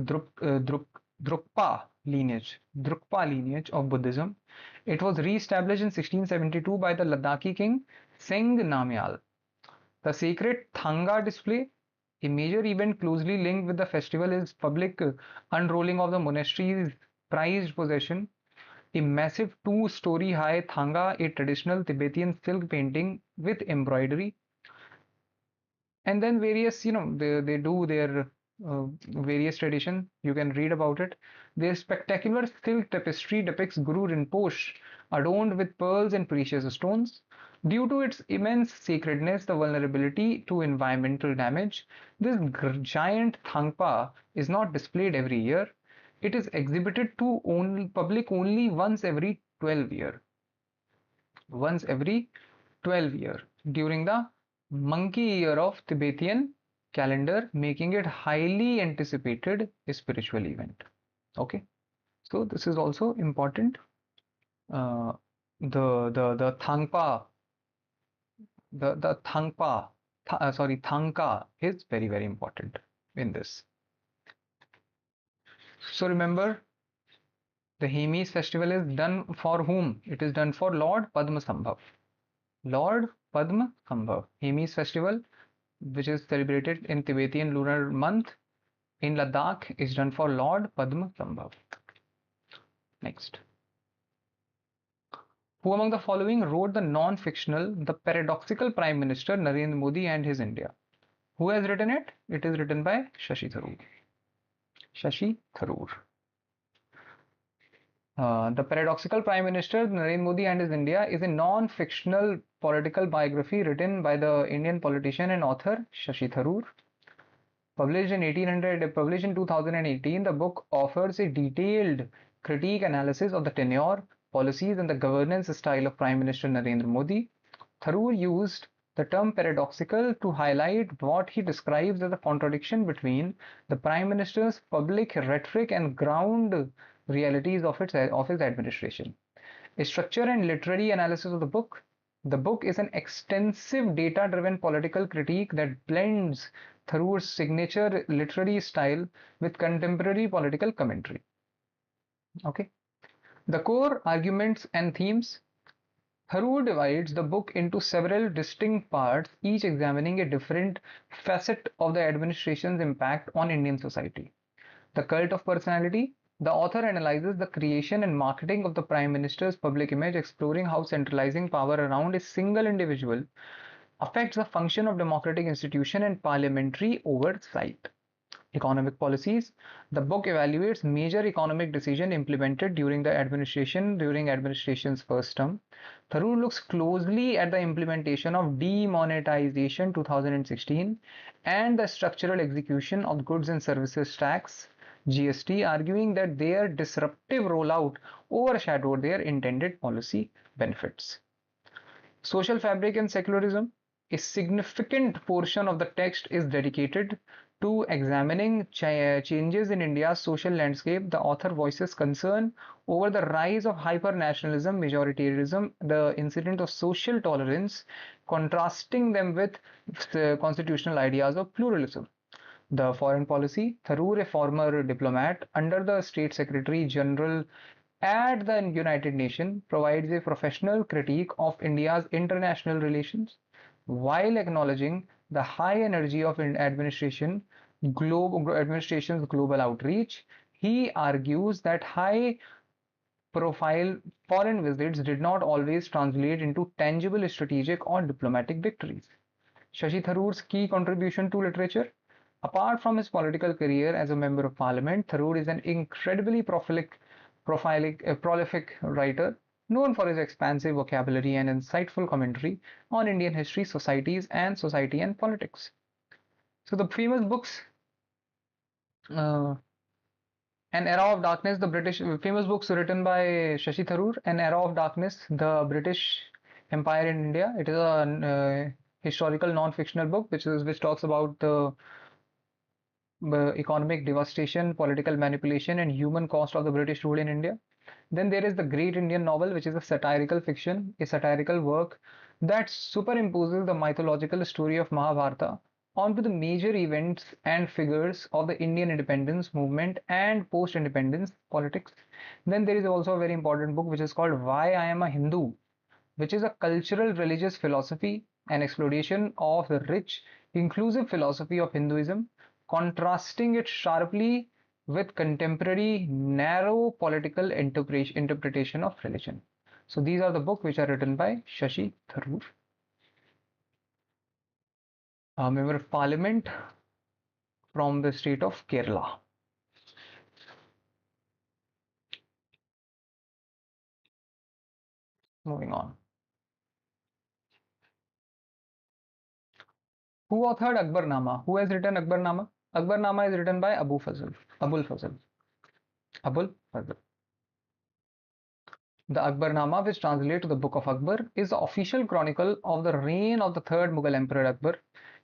Drukpa lineage of Buddhism. It was re-established in 1672 by the Ladakhi king Seng Namgyal. The sacred Thanga display, a major event closely linked with the festival, is public unrolling of the monastery's prized possession, a massive 2-story high Thanga, a traditional Tibetan silk painting with embroidery, and then various, they do their various tradition. You can read about it. Their spectacular silk tapestry depicts Guru Rinpoche adorned with pearls and precious stones. Due to its immense sacredness, the vulnerability to environmental damage, this giant Thangpa is not displayed every year. It is exhibited to public only once every 12 years. Once every 12 years during the monkey year of Tibetan calendar, making it highly anticipated spiritual event. Okay, so this is also important. Uh, the Thangpa, the Thangpa, sorry, Thangka is very important in this. So remember, the Hemis festival is done for whom? It is done for Lord Padmasambhav. Lord Padmasambhav. Hemis festival, which is celebrated in Tibetan lunar month in Ladakh, is done for Lord Padmasambhav. Next. Who among the following wrote the non-fictional The Paradoxical Prime Minister Narendra Modi and His India? Who has written it? It is written by Sssc Tharoor. Sssc Tharoor. The Paradoxical Prime Minister Narendra Modi and His India is a non-fictional political biography written by the Indian politician and author Sssc Tharoor. Published in 2018, the book offers a detailed critique analysis of the tenure, policies, and the governance style of Prime Minister Narendra Modi. Tharoor used the term paradoxical to highlight what he describes as a contradiction between the Prime Minister's public rhetoric and ground realities of his administration. A structure and literary analysis of the book. The book is an extensive data-driven political critique that blends Tharoor's signature literary style with contemporary political commentary. Okay. The core arguments and themes. Tharoor divides the book into several distinct parts, each examining a different facet of the administration's impact on Indian society. The cult of personality. The author analyzes the creation and marketing of the Prime Minister's public image, exploring how centralizing power around a single individual affects the function of democratic institution and parliamentary oversight. Economic policies. The book evaluates major economic decisions implemented during administration's first term. Tharoor looks closely at the implementation of demonetization 2016 and the structural execution of goods and services tax GST, arguing that their disruptive rollout overshadowed their intended policy benefits. Social fabric and secularism. A significant portion of the text is dedicated to examining changes in India's social landscape. The author voices concern over the rise of hyper-nationalism, majoritarianism, the incident of social tolerance, contrasting them with the constitutional ideas of pluralism. The foreign policy. Tharoor, a former diplomat under the State Secretary General at the United Nations, provides a professional critique of India's international relations while acknowledging the high energy of administration's global outreach. He argues that high profile foreign visits did not always translate into tangible strategic or diplomatic victories. Sssc Tharoor's key contribution to literature. Apart from his political career as a member of parliament, Tharoor is an incredibly prolific writer, known for his expansive vocabulary and insightful commentary on Indian history, society and politics. So the famous books Uh, An Era of Darkness, the British famous books written by Shashi Tharoor. An Era of Darkness, the British Empire in India. It is a historical non-fictional book which talks about the economic devastation, political manipulation, and human cost of the British rule in India. Then there is the Great Indian Novel, which is a satirical fiction, a satirical work that superimposes the mythological story of Mahabharata onto the major events and figures of the Indian independence movement and post-independence politics. Then there is also a very important book which is called Why I Am a Hindu, which is a cultural religious philosophy and exploration of the rich, inclusive philosophy of Hinduism, contrasting it sharply with contemporary narrow political interpretation of religion. So these are the books which are written by Shashi Tharoor, a member of parliament from the state of Kerala. Moving on. Who authored Akbarnama? Who has written Akbarnama? Akbarnama is written by Abu Fazl. Abul Fazl. Abul Fazl. The Akbarnama, which translates to the Book of Akbar, is the official chronicle of the reign of the third Mughal Emperor Akbar.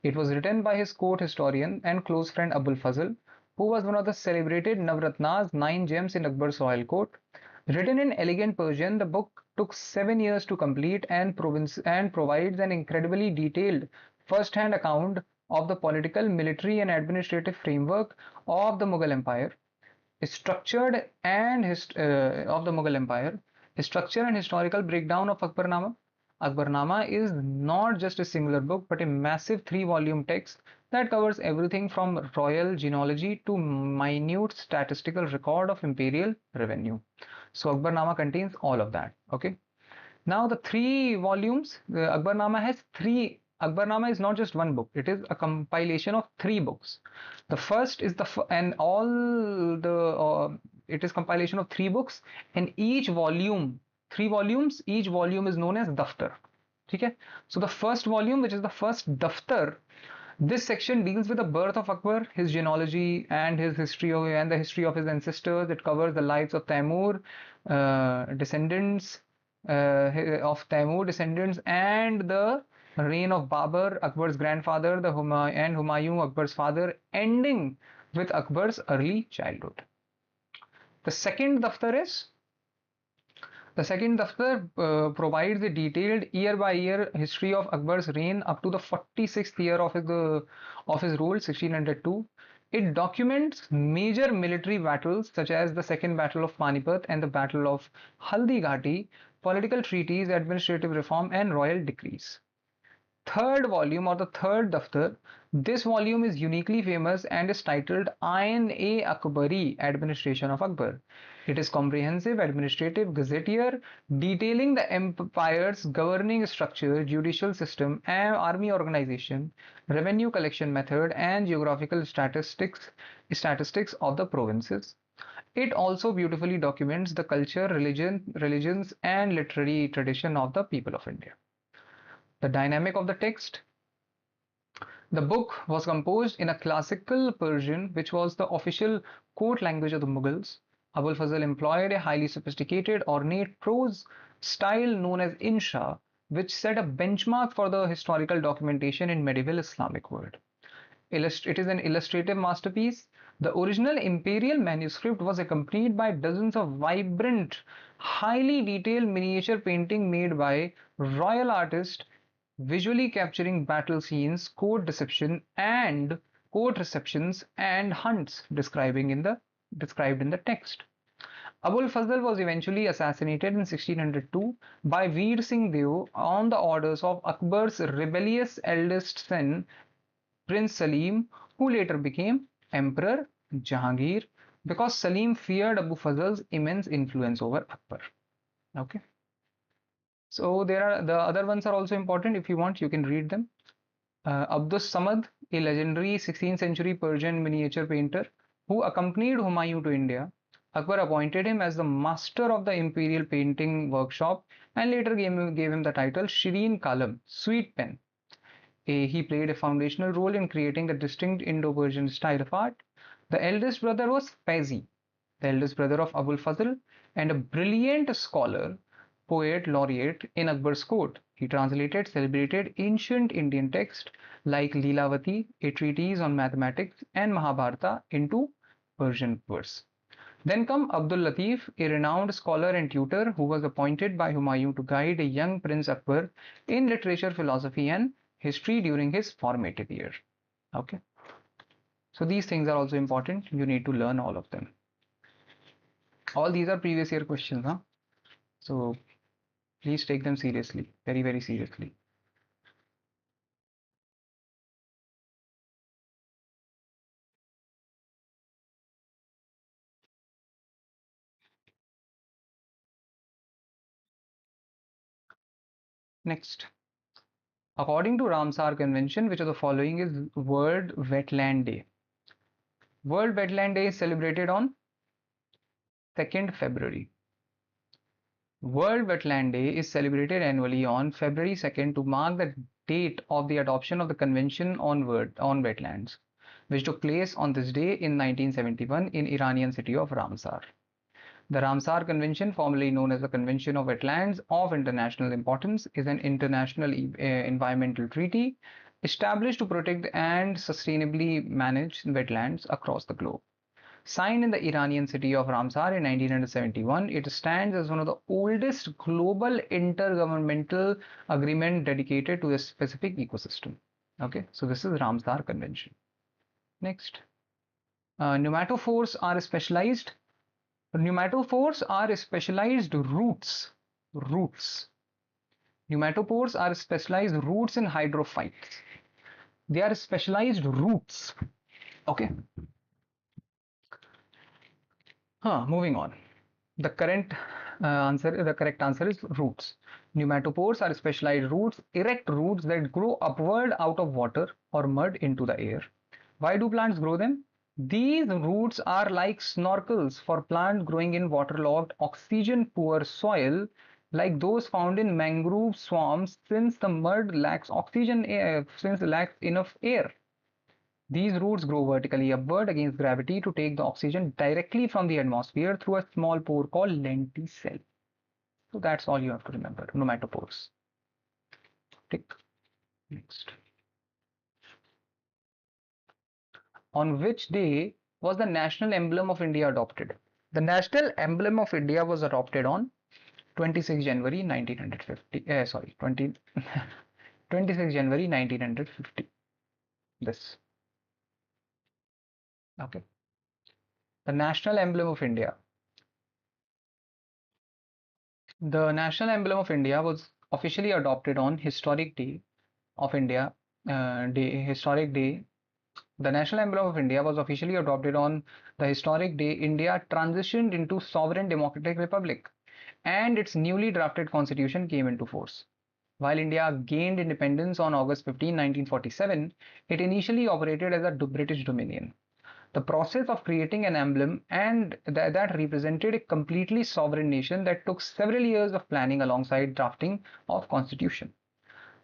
It was written by his court historian and close friend Abul Fazl, who was one of the celebrated Navratnas, 9 gems in Akbar's royal court. Written in elegant Persian, the book took 7 years to complete and provides an incredibly detailed first-hand account of the political, military, and administrative framework of the Mughal Empire structured and of the Mughal Empire, structure and historical breakdown of Akbarnama. Akbarnama is not just a singular book, but a massive 3 volume text that covers everything from royal genealogy to minute statistical record of imperial revenue. So Akbarnama contains all of that. Okay. Now the 3 volumes, the Akbarnama has three. Akbarnama is not just one book; it is a compilation of 3 books. The first is and all the it is compilation of 3 books, and each volume, 3 volumes. Each volume is known as Daftar. Okay. So the first volume, which is the first Daftar, this section deals with the birth of Akbar, his genealogy, and his history and the history of his ancestors. It covers the lives of descendants descendants, and the reign of Babur, Akbar's grandfather, and Humayun, Akbar's father, ending with Akbar's early childhood. The second Daftar is the second Daftar provides a detailed year-by-year history of Akbar's reign up to the 46th year of his rule, 1602. It documents major military battles such as the Second Battle of Panipat and the Battle of Haldi Ghati, political treaties, administrative reform, and royal decrees. Third volume, or the third Daftar, this volume is uniquely famous and is titled Ain-e-Akbari, Administration of Akbar. It is comprehensive administrative gazetteer detailing the empire's governing structure, judicial system, and army organization, revenue collection method, and geographical statistics of the provinces. It also beautifully documents the culture, religions, and literary tradition of the people of India. The dynamic of the text. The book was composed in a classical Persian, which was the official court language of the Mughals. Abul Fazl employed a highly sophisticated, ornate prose style known as Insha, which set a benchmark for the historical documentation in medieval Islamic world. It is an illustrative masterpiece. The original imperial manuscript was accompanied by dozens of vibrant, highly detailed miniature painting made by royal artists, visually capturing battle scenes, court receptions, and hunts described in the text. Abul Fazl was eventually assassinated in 1602 by Veer Singh Deo on the orders of Akbar's rebellious eldest son, Prince Salim, who later became Emperor Jahangir, because Salim feared Abu Fazl's immense influence over Akbar. Okay. So there are the other ones are also important. If you want, you can read them. Abdus Samad, a legendary 16th century Persian miniature painter who accompanied Humayun to India. Akbar appointed him as the master of the imperial painting workshop and later gave him the title Shireen Kalam, sweet pen. He played a foundational role in creating the distinct Indo-Persian style of art. The eldest brother was Faizi, the eldest brother of Abul Fazl, and a brilliant scholar, poet, laureate in Akbar's court. He translated celebrated ancient Indian texts like Leelavati, a treatise on mathematics, and Mahabharata into Persian verse. Then come Abdul Latif, a renowned scholar and tutor who was appointed by Humayun to guide a young Prince Akbar in literature, philosophy, and history during his formative year. Okay, so these things are also important. You need to learn all of them. All these are previous year questions, huh? So please take them seriously, very, very seriously. Next, according to Ramsar Convention, which of the following is World Wetland Day? World Wetland Day is celebrated on 2nd February. World Wetland Day is celebrated annually on February 2nd to mark the date of the adoption of the Convention on Wetlands, which took place on this day in 1971 in Iranian city of Ramsar. The Ramsar Convention, formerly known as the Convention of Wetlands of International Importance, is an international environmental treaty established to protect and sustainably manage wetlands across the globe. Signed in the Iranian city of Ramsar in 1971, it stands as one of the oldest global intergovernmental agreement dedicated to a specific ecosystem. Okay, so this is Ramsar Convention. Next, pneumatophores are specialized. Pneumatophores are specialized roots. Roots. Pneumatophores are specialized roots in hydrophytes. They are specialized roots. Okay. Moving on. The correct answer is roots. Pneumatophores are specialized roots, erect roots that grow upward out of water or mud into the air. Why do plants grow them? These roots are like snorkels for plants growing in waterlogged, oxygen-poor soil, like those found in mangrove swamps, since the mud lacks oxygen, since it lacks enough air. These roots grow vertically upward against gravity to take the oxygen directly from the atmosphere through a small pore called lenticel. So that's all you have to remember. Pneumatophores. Tick. Next. On which day was the national emblem of India adopted? The national emblem of India was adopted on 26 January 1950. 26 January 1950. This. Okay. The national emblem of India. The national emblem of India was officially adopted on Historic Day of India. Historic Day. The national emblem of India was officially adopted on the historic day India transitioned into sovereign democratic republic and its newly drafted constitution came into force. While India gained independence on August 15, 1947, it initially operated as a British dominion. The process of creating an emblem and that represented a completely sovereign nation that took several years of planning alongside drafting of constitution.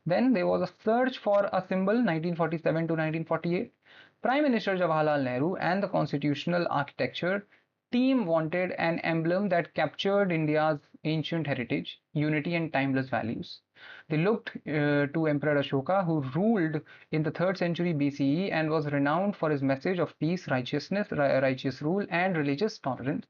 Then there was a search for a symbol 1947 to 1948. Prime Minister Jawaharlal Nehru and the constitutional architecture team wanted an emblem that captured India's ancient heritage, unity, and timeless values. They looked to Emperor Ashoka, who ruled in the 3rd century BCE and was renowned for his message of peace, righteous rule, and religious tolerance.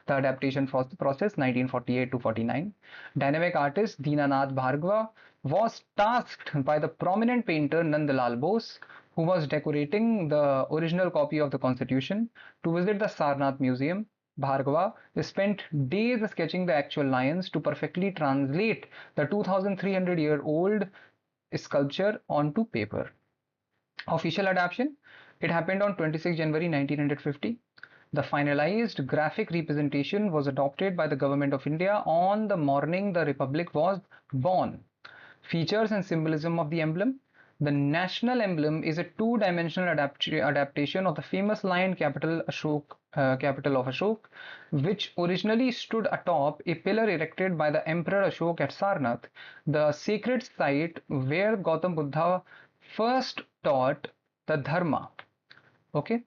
The adaptation process 1948 to 49. Dynamic artist Dinanath Bhargava was tasked by the prominent painter Nandlal Bose, who was decorating the original copy of the constitution, to visit the Sarnath Museum. Bhargava spent days sketching the actual lions to perfectly translate the 2300-year-old sculpture onto paper. Official adaptation, it happened on 26 January 1950. The finalized graphic representation was adopted by the Government of India on the morning the Republic was born. Features and symbolism of the emblem. The national emblem is a two-dimensional adaptation of the famous lion capital of Ashok, which originally stood atop a pillar erected by the Emperor Ashok at Sarnath, the sacred site where Gautam Buddha first taught the Dharma. Okay.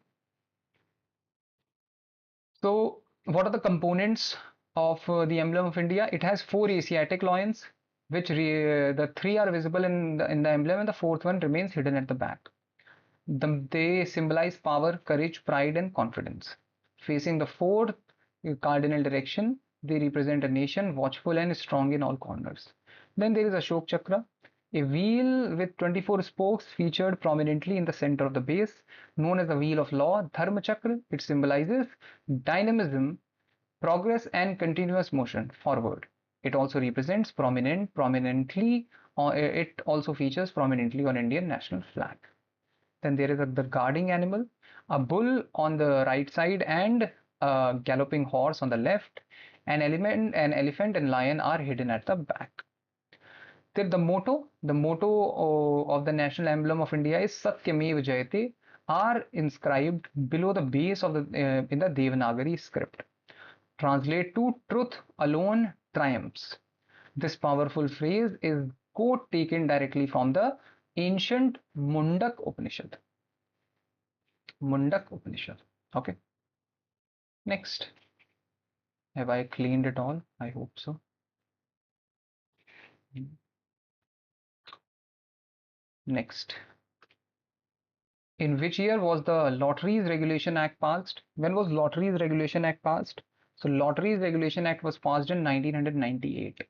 So, what are the components of the emblem of India? It has four Asiatic lions, which the three are visible in the emblem, and the fourth one remains hidden at the back. They symbolize power, courage, pride, and confidence. Facing the fourth cardinal direction, they represent a nation watchful and strong in all corners. Then there is Ashok Chakra, a wheel with 24 spokes featured prominently in the center of the base, known as the Wheel of Law. Dharma Chakra, it symbolizes dynamism, progress, and continuous motion forward. It also represents prominently, it also features prominently on Indian national flag. Then there is the guarding animal, a bull on the right side and a galloping horse on the left. An elephant and lion are hidden at the back. Then the motto of the national emblem of India is Satyamev Jayate, are inscribed below the base of the in the Devanagari script. Translate to truth alone triumphs. This powerful phrase is quote taken directly from the ancient Mundak Upanishad. Mundak Upanishad. Okay, next. Have I cleaned it all? I hope so. Next. In which year was the Lotteries Regulation Act passed? When was Lotteries Regulation Act passed? So Lotteries Regulation Act was passed in 1998.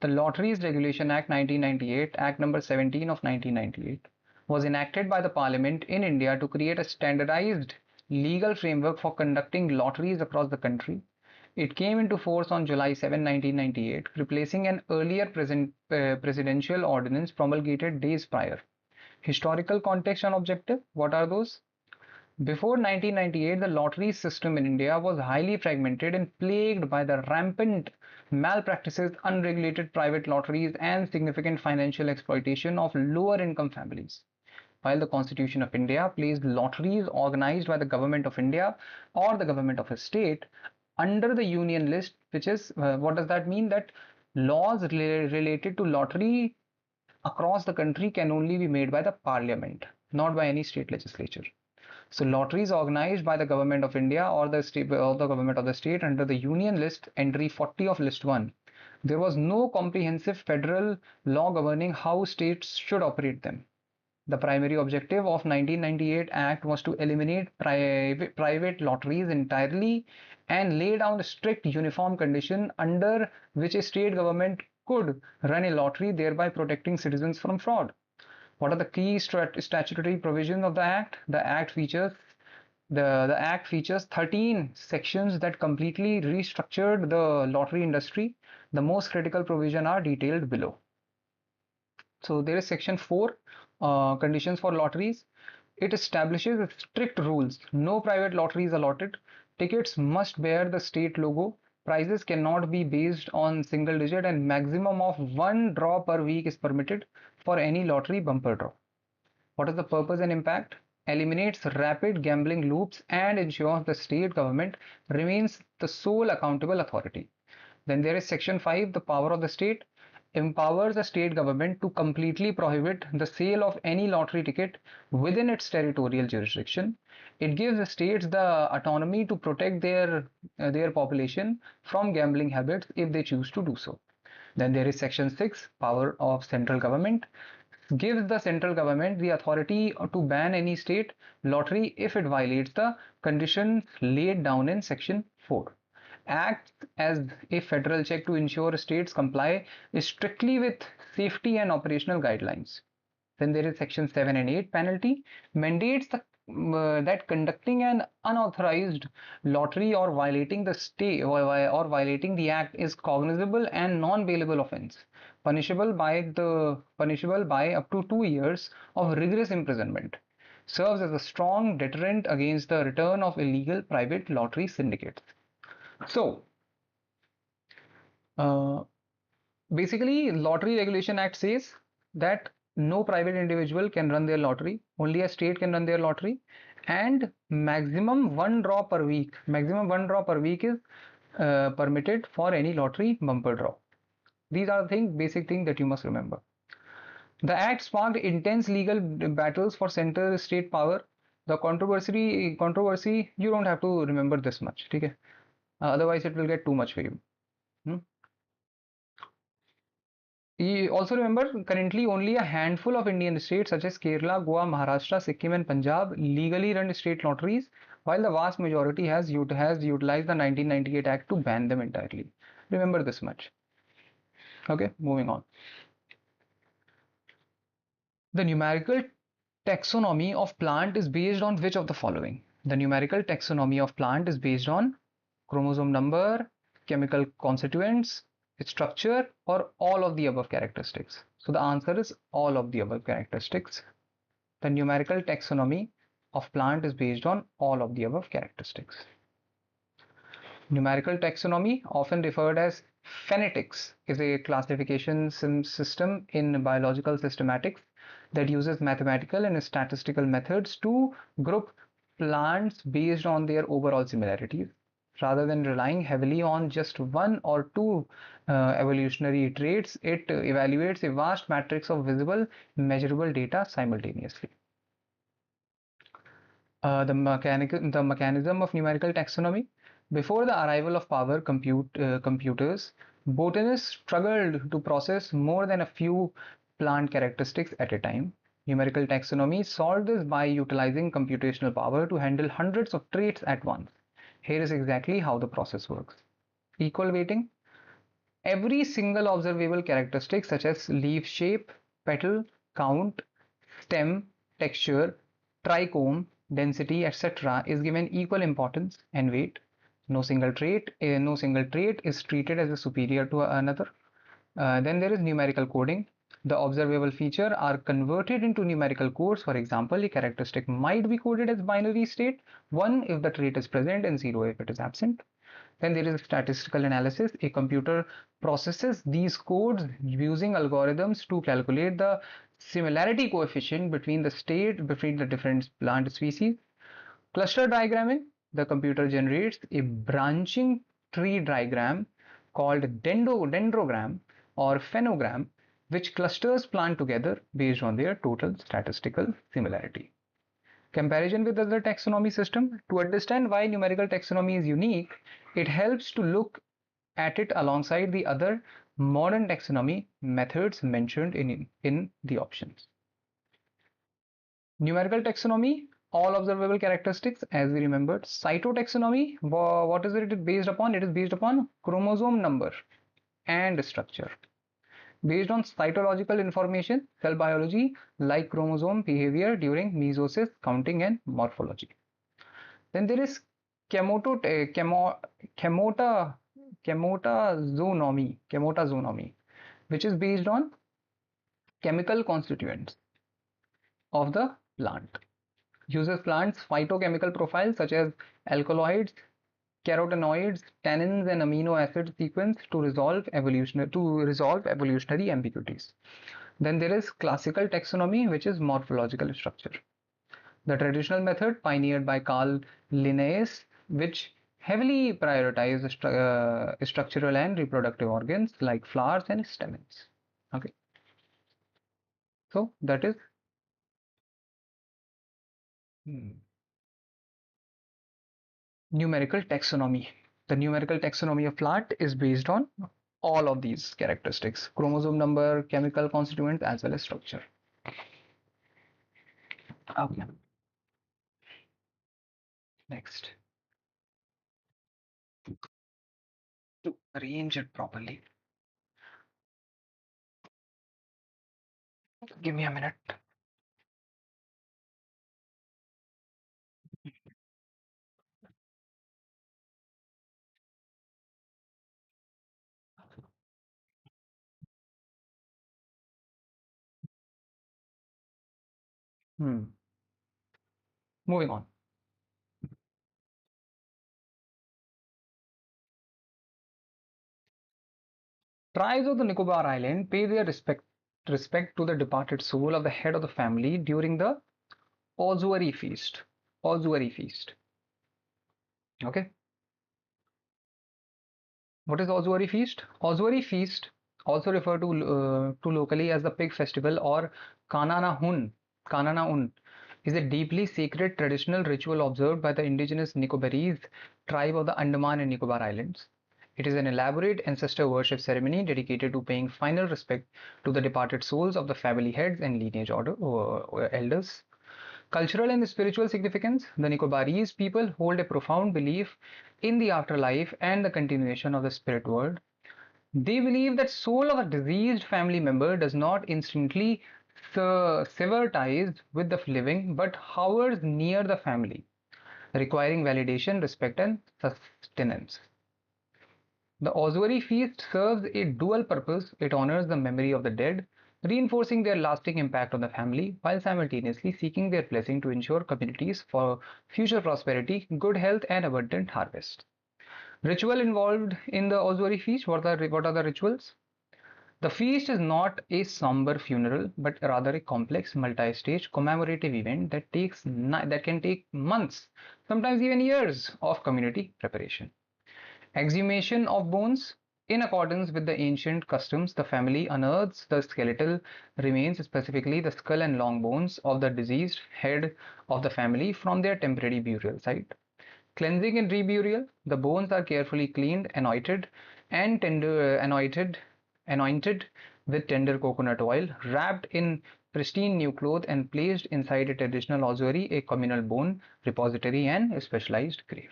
The Lotteries Regulation Act 1998, Act number 17 of 1998, was enacted by the Parliament in India to create a standardized legal framework for conducting lotteries across the country. It came into force on July 7, 1998, replacing an earlier presidential ordinance promulgated days prior. Historical context and objective, what are those? Before 1998, the lottery system in India was highly fragmented and plagued by the rampant malpractices, unregulated private lotteries, and significant financial exploitation of lower income families. While the Constitution of India placed lotteries organized by the Government of India or the Government of a state under the Union list, which is what does that mean? That laws related to lottery across the country can only be made by the Parliament, not by any state legislature. So lotteries organized by the Government of India or the state or the government of the state under the Union list, entry 40 of list 1. There was no comprehensive federal law governing how states should operate them. The primary objective of 1998 Act was to eliminate private lotteries entirely and lay down a strict uniform condition under which a state government could run a lottery, thereby protecting citizens from fraud. What are the key statutory provisions of the Act? The Act features 13 sections that completely restructured the lottery industry. The most critical provisions are detailed below. So there is section 4, conditions for lotteries. It establishes strict rules. No private lotteries allotted. Tickets must bear the state logo. Prizes cannot be based on single digit, and maximum of one draw per week is permitted for any lottery bumper draw. What is the purpose and impact? Eliminates rapid gambling loops and ensures the state government remains the sole accountable authority. Then there is section 5, the power of the state, empowers the state government to completely prohibit the sale of any lottery ticket within its territorial jurisdiction. It gives the states the autonomy to protect their population from gambling habits if they choose to do so. Then there is section 6, power of central government, gives the central government the authority to ban any state lottery if it violates the conditions laid down in section 4. Acts as a federal check to ensure states comply strictly with safety and operational guidelines. Then there is section 7 and 8, penalty, mandates that conducting an unauthorized lottery or violating the state or violating the act is cognizable and non-bailable offense, punishable by up to 2 years of rigorous imprisonment, serves as a strong deterrent against the return of illegal private lottery syndicates. So uh, basically, Lottery Regulation Act says that no private individual can run their lottery, only a state can run their lottery, and maximum one draw per week. Maximum one draw per week is permitted for any lottery bumper draw. These are the basic things that you must remember. The act sparked intense legal battles for center state power. The controversy, you don't have to remember this much, okay? Otherwise, it will get too much for you. Hmm? You also remember, currently only a handful of Indian states such as Kerala, Goa, Maharashtra, Sikkim, and Punjab legally run state lotteries, while the vast majority has utilized the 1998 Act to ban them entirely. Remember this much. Okay, moving on. The numerical taxonomy of plant is based on which of the following? The numerical taxonomy of plant is based on chromosome number, chemical constituents, structure, or all of the above characteristics. So the answer is all of the above characteristics. The numerical taxonomy of plant is based on all of the above characteristics. Numerical taxonomy, often referred as phonetics, is a classification system in biological systematics that uses mathematical and statistical methods to group plants based on their overall similarities, rather than relying heavily on just one or two evolutionary traits. It evaluates a vast matrix of visible, measurable data simultaneously. The mechanism of numerical taxonomy. Before the arrival of computers, botanists struggled to process more than a few plant characteristics at a time. Numerical taxonomy solved this by utilizing computational power to handle hundreds of traits at once. Here is exactly how the process works. Equal weighting. Every single observable characteristic such as leaf shape, petal count, stem, texture, trichome, density, etc. is given equal importance and weight. No single trait is treated as a superior to another. Then there is numerical coding. The observable features are converted into numerical codes. For example, a characteristic might be coded as binary state 1 if the trait is present and 0 if it is absent. Then there is statistical analysis. A computer processes these codes using algorithms to calculate the similarity coefficient between the different plant species. Cluster diagramming. The computer generates a branching tree diagram called dendrogram or phenogram, which clusters plant together based on their total statistical similarity. Comparison with other taxonomy system. To understand why numerical taxonomy is unique, it helps to look at it alongside the other modern taxonomy methods mentioned in the options. Numerical taxonomy, all observable characteristics, as we remembered. Cytotaxonomy, what is it based upon? It is based upon chromosome number and structure. Based on cytological information, cell biology, like chromosome behavior during meiosis, counting, and morphology. Then there is chemotaxonomy, which is based on chemical constituents of the plant. Uses plants' phytochemical profiles such as alkaloids, carotenoids, tannins, and amino acid sequence to resolve evolutionary ambiguities. Then there is classical taxonomy, which is morphological structure. The traditional method pioneered by Carl Linnaeus, which heavily prioritized structural and reproductive organs like flowers and stamens. Okay, so that is numerical taxonomy. The numerical taxonomy of plant is based on all of these characteristics: chromosome number, chemical constituents, as well as structure. Okay, next. To arrange it properly, give me a minute. Moving on. Tribes of the Nicobar Island pay their respect to the departed soul of the head of the family during the Ozuari feast. Ozuari feast. Okay. What is Ozuari feast? Ozuari feast, also referred to locally as the pig festival or Kanana Un, is a deeply sacred traditional ritual observed by the indigenous Nicobarese tribe of the Andaman and Nicobar Islands. It is an elaborate ancestor worship ceremony dedicated to paying final respect to the departed souls of the family heads and lineage order or elders. Cultural and spiritual significance. The Nicobarese people hold a profound belief in the afterlife and the continuation of the spirit world. They believe that soul of a deceased family member does not instantly sever ties with the living but hovers near the family, requiring validation, respect, and sustenance. The Oswari feast serves a dual purpose. It honors the memory of the dead, reinforcing their lasting impact on the family, while simultaneously seeking their blessing to ensure communities for future prosperity, good health, and abundant harvest. Ritual involved in the Oswari feast. What are the rituals? The feast is not a somber funeral, but rather a complex, multi-stage commemorative event that can take months, sometimes even years of community preparation. Exhumation of bones. In accordance with the ancient customs, the family unearths the skeletal remains, specifically the skull and long bones of the deceased head of the family from their temporary burial site. Cleansing and reburial. The bones are carefully cleaned, anointed with tender coconut oil, wrapped in pristine new cloth, and placed inside a traditional ossuary, a communal bone repository, and a specialized grave.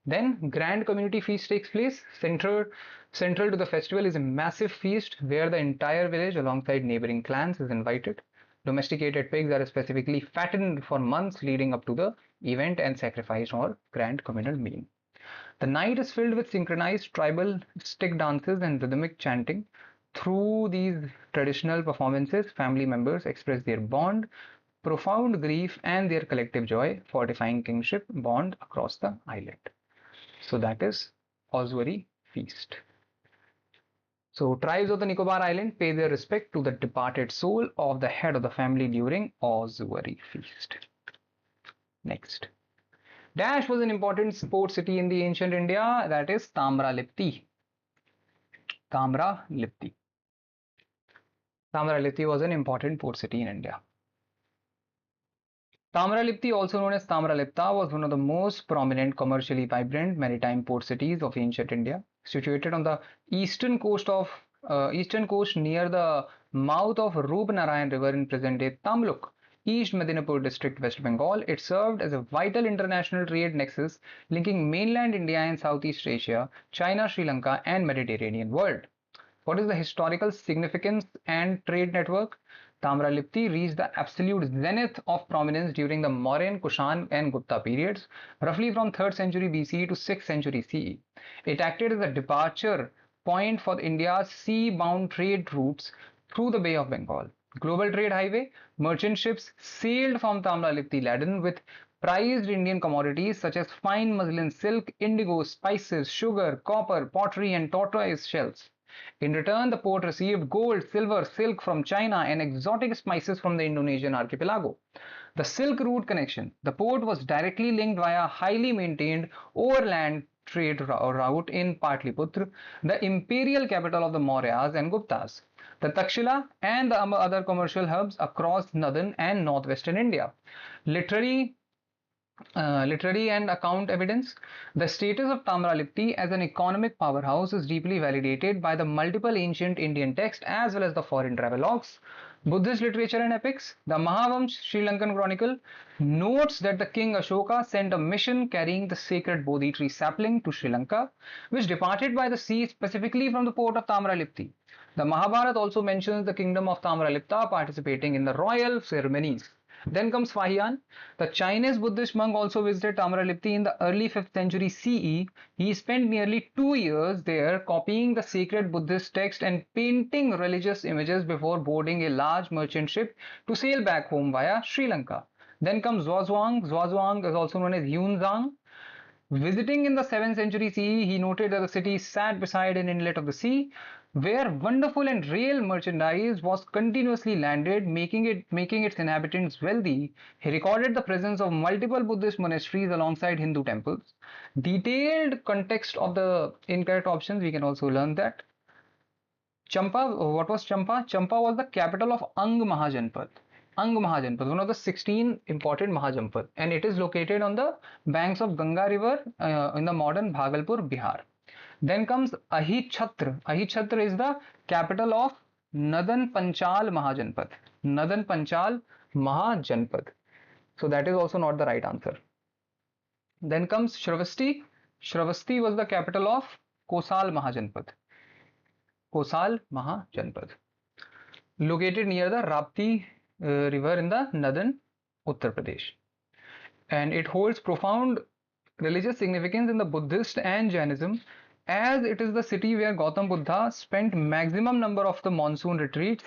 Then grand community feast takes place. Central to the festival is a massive feast where the entire village alongside neighboring clans is invited. Domesticated pigs are specifically fattened for months leading up to the event and sacrificed or grand communal meal. The night is filled with synchronized tribal stick dances and rhythmic chanting. Through these traditional performances, family members express their bond, profound grief, and their collective joy, fortifying kingship bond across the island. So that is Oswari feast. So tribes of the Nicobar Island pay their respect to the departed soul of the head of the family during Oswari feast. Next. Dash was an important port city in the ancient India, that is Tamralipti. Tamralipti. Tamralipti was an important port city in India. Tamralipti, also known as Tamralipta, was one of the most prominent commercially vibrant maritime port cities of ancient India, situated on the eastern coast near the mouth of Rupnarayan River in present-day Tamluk, East Medinipur district, West Bengal. It served as a vital international trade nexus linking mainland India and Southeast Asia, China, Sri Lanka, and Mediterranean world. What is the historical significance and trade network? Tamralipti reached the absolute zenith of prominence during the Mauryan, Kushan, and Gupta periods, roughly from 3rd century BCE to 6th century CE. It acted as a departure point for India's sea-bound trade routes through the Bay of Bengal. Global trade highway, merchant ships sailed from Tamralipti laden with prized Indian commodities such as fine muslin silk, indigo, spices, sugar, copper, pottery, and tortoise shells. In return, the port received gold, silver, silk from China and exotic spices from the Indonesian archipelago. The Silk Route connection. The port was directly linked via a highly maintained overland trade route in Patliputra, the imperial capital of the Mauryas and Guptas, the Takshila, and the other commercial hubs across northern and northwestern India. Literary Literary and account evidence. The status of Tamralipti as an economic powerhouse is deeply validated by the multiple ancient Indian texts as well as the foreign travelogues. Buddhist literature and epics. The Mahavamsh Sri Lankan Chronicle notes that the king Ashoka sent a mission carrying the sacred Bodhi tree sapling to Sri Lanka, which departed by the sea specifically from the port of Tamralipti. The Mahabharata also mentions the kingdom of Tamralipta participating in the royal ceremonies. Then comes Fahian. The Chinese Buddhist monk also visited Tamralipti in the early 5th century CE. He spent nearly 2 years there copying the sacred Buddhist text and painting religious images before boarding a large merchant ship to sail back home via Sri Lanka. Then comes Zhuozhuang. Zhuozhuang is also known as Yunzang. Visiting in the 7th century CE, he noted that the city sat beside an inlet of the sea where wonderful and rare merchandise was continuously landed, making its inhabitants wealthy. He recorded the presence of multiple Buddhist monasteries alongside Hindu temples. Detailed context of the incorrect options, we can also learn that. Champa, what was Champa? Champa was the capital of Ang Mahajanpad. Ang Mahajanpad, one of the 16 important Mahajanpad, and it is located on the banks of Ganga River in the modern Bhagalpur, Bihar. Then comes Ahichhatra. Ahichhatra is the capital of Nadan Panchal Mahajanpad. Nadan Panchal Mahajanpad. So that is also not the right answer. Then comes Shravasti. Shravasti was the capital of Kosal Mahajanpad. Kosal Mahajanpad. Located near the Rapti river in the northern Uttar Pradesh. And it holds profound religious significance in the Buddhist and Jainism, as it is the city where Gautam Buddha spent maximum number of the monsoon retreats.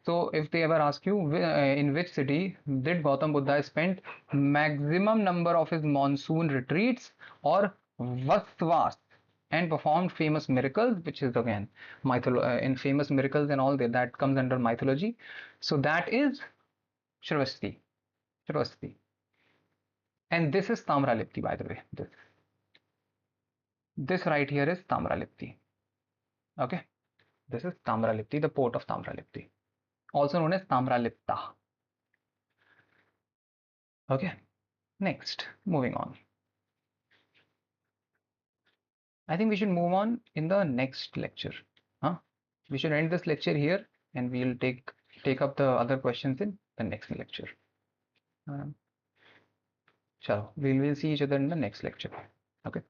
So if they ever ask you in which city did Gautam Buddha spend maximum number of his monsoon retreats or vasvas and performed famous miracles, which is again in famous miracles and all that comes under mythology. So that is Shravasti. Shravasti. And this is Tamralipti, by the way. This right here is Tamralipti. Okay. This is Tamralipti, the port of Tamralipti, also known as Tamralipta. Okay. Next, moving on. I think we should move on in the next lecture. Huh? We should end this lecture here and we'll take up the other questions in the next lecture. Chalo, we will see each other in the next lecture. Okay.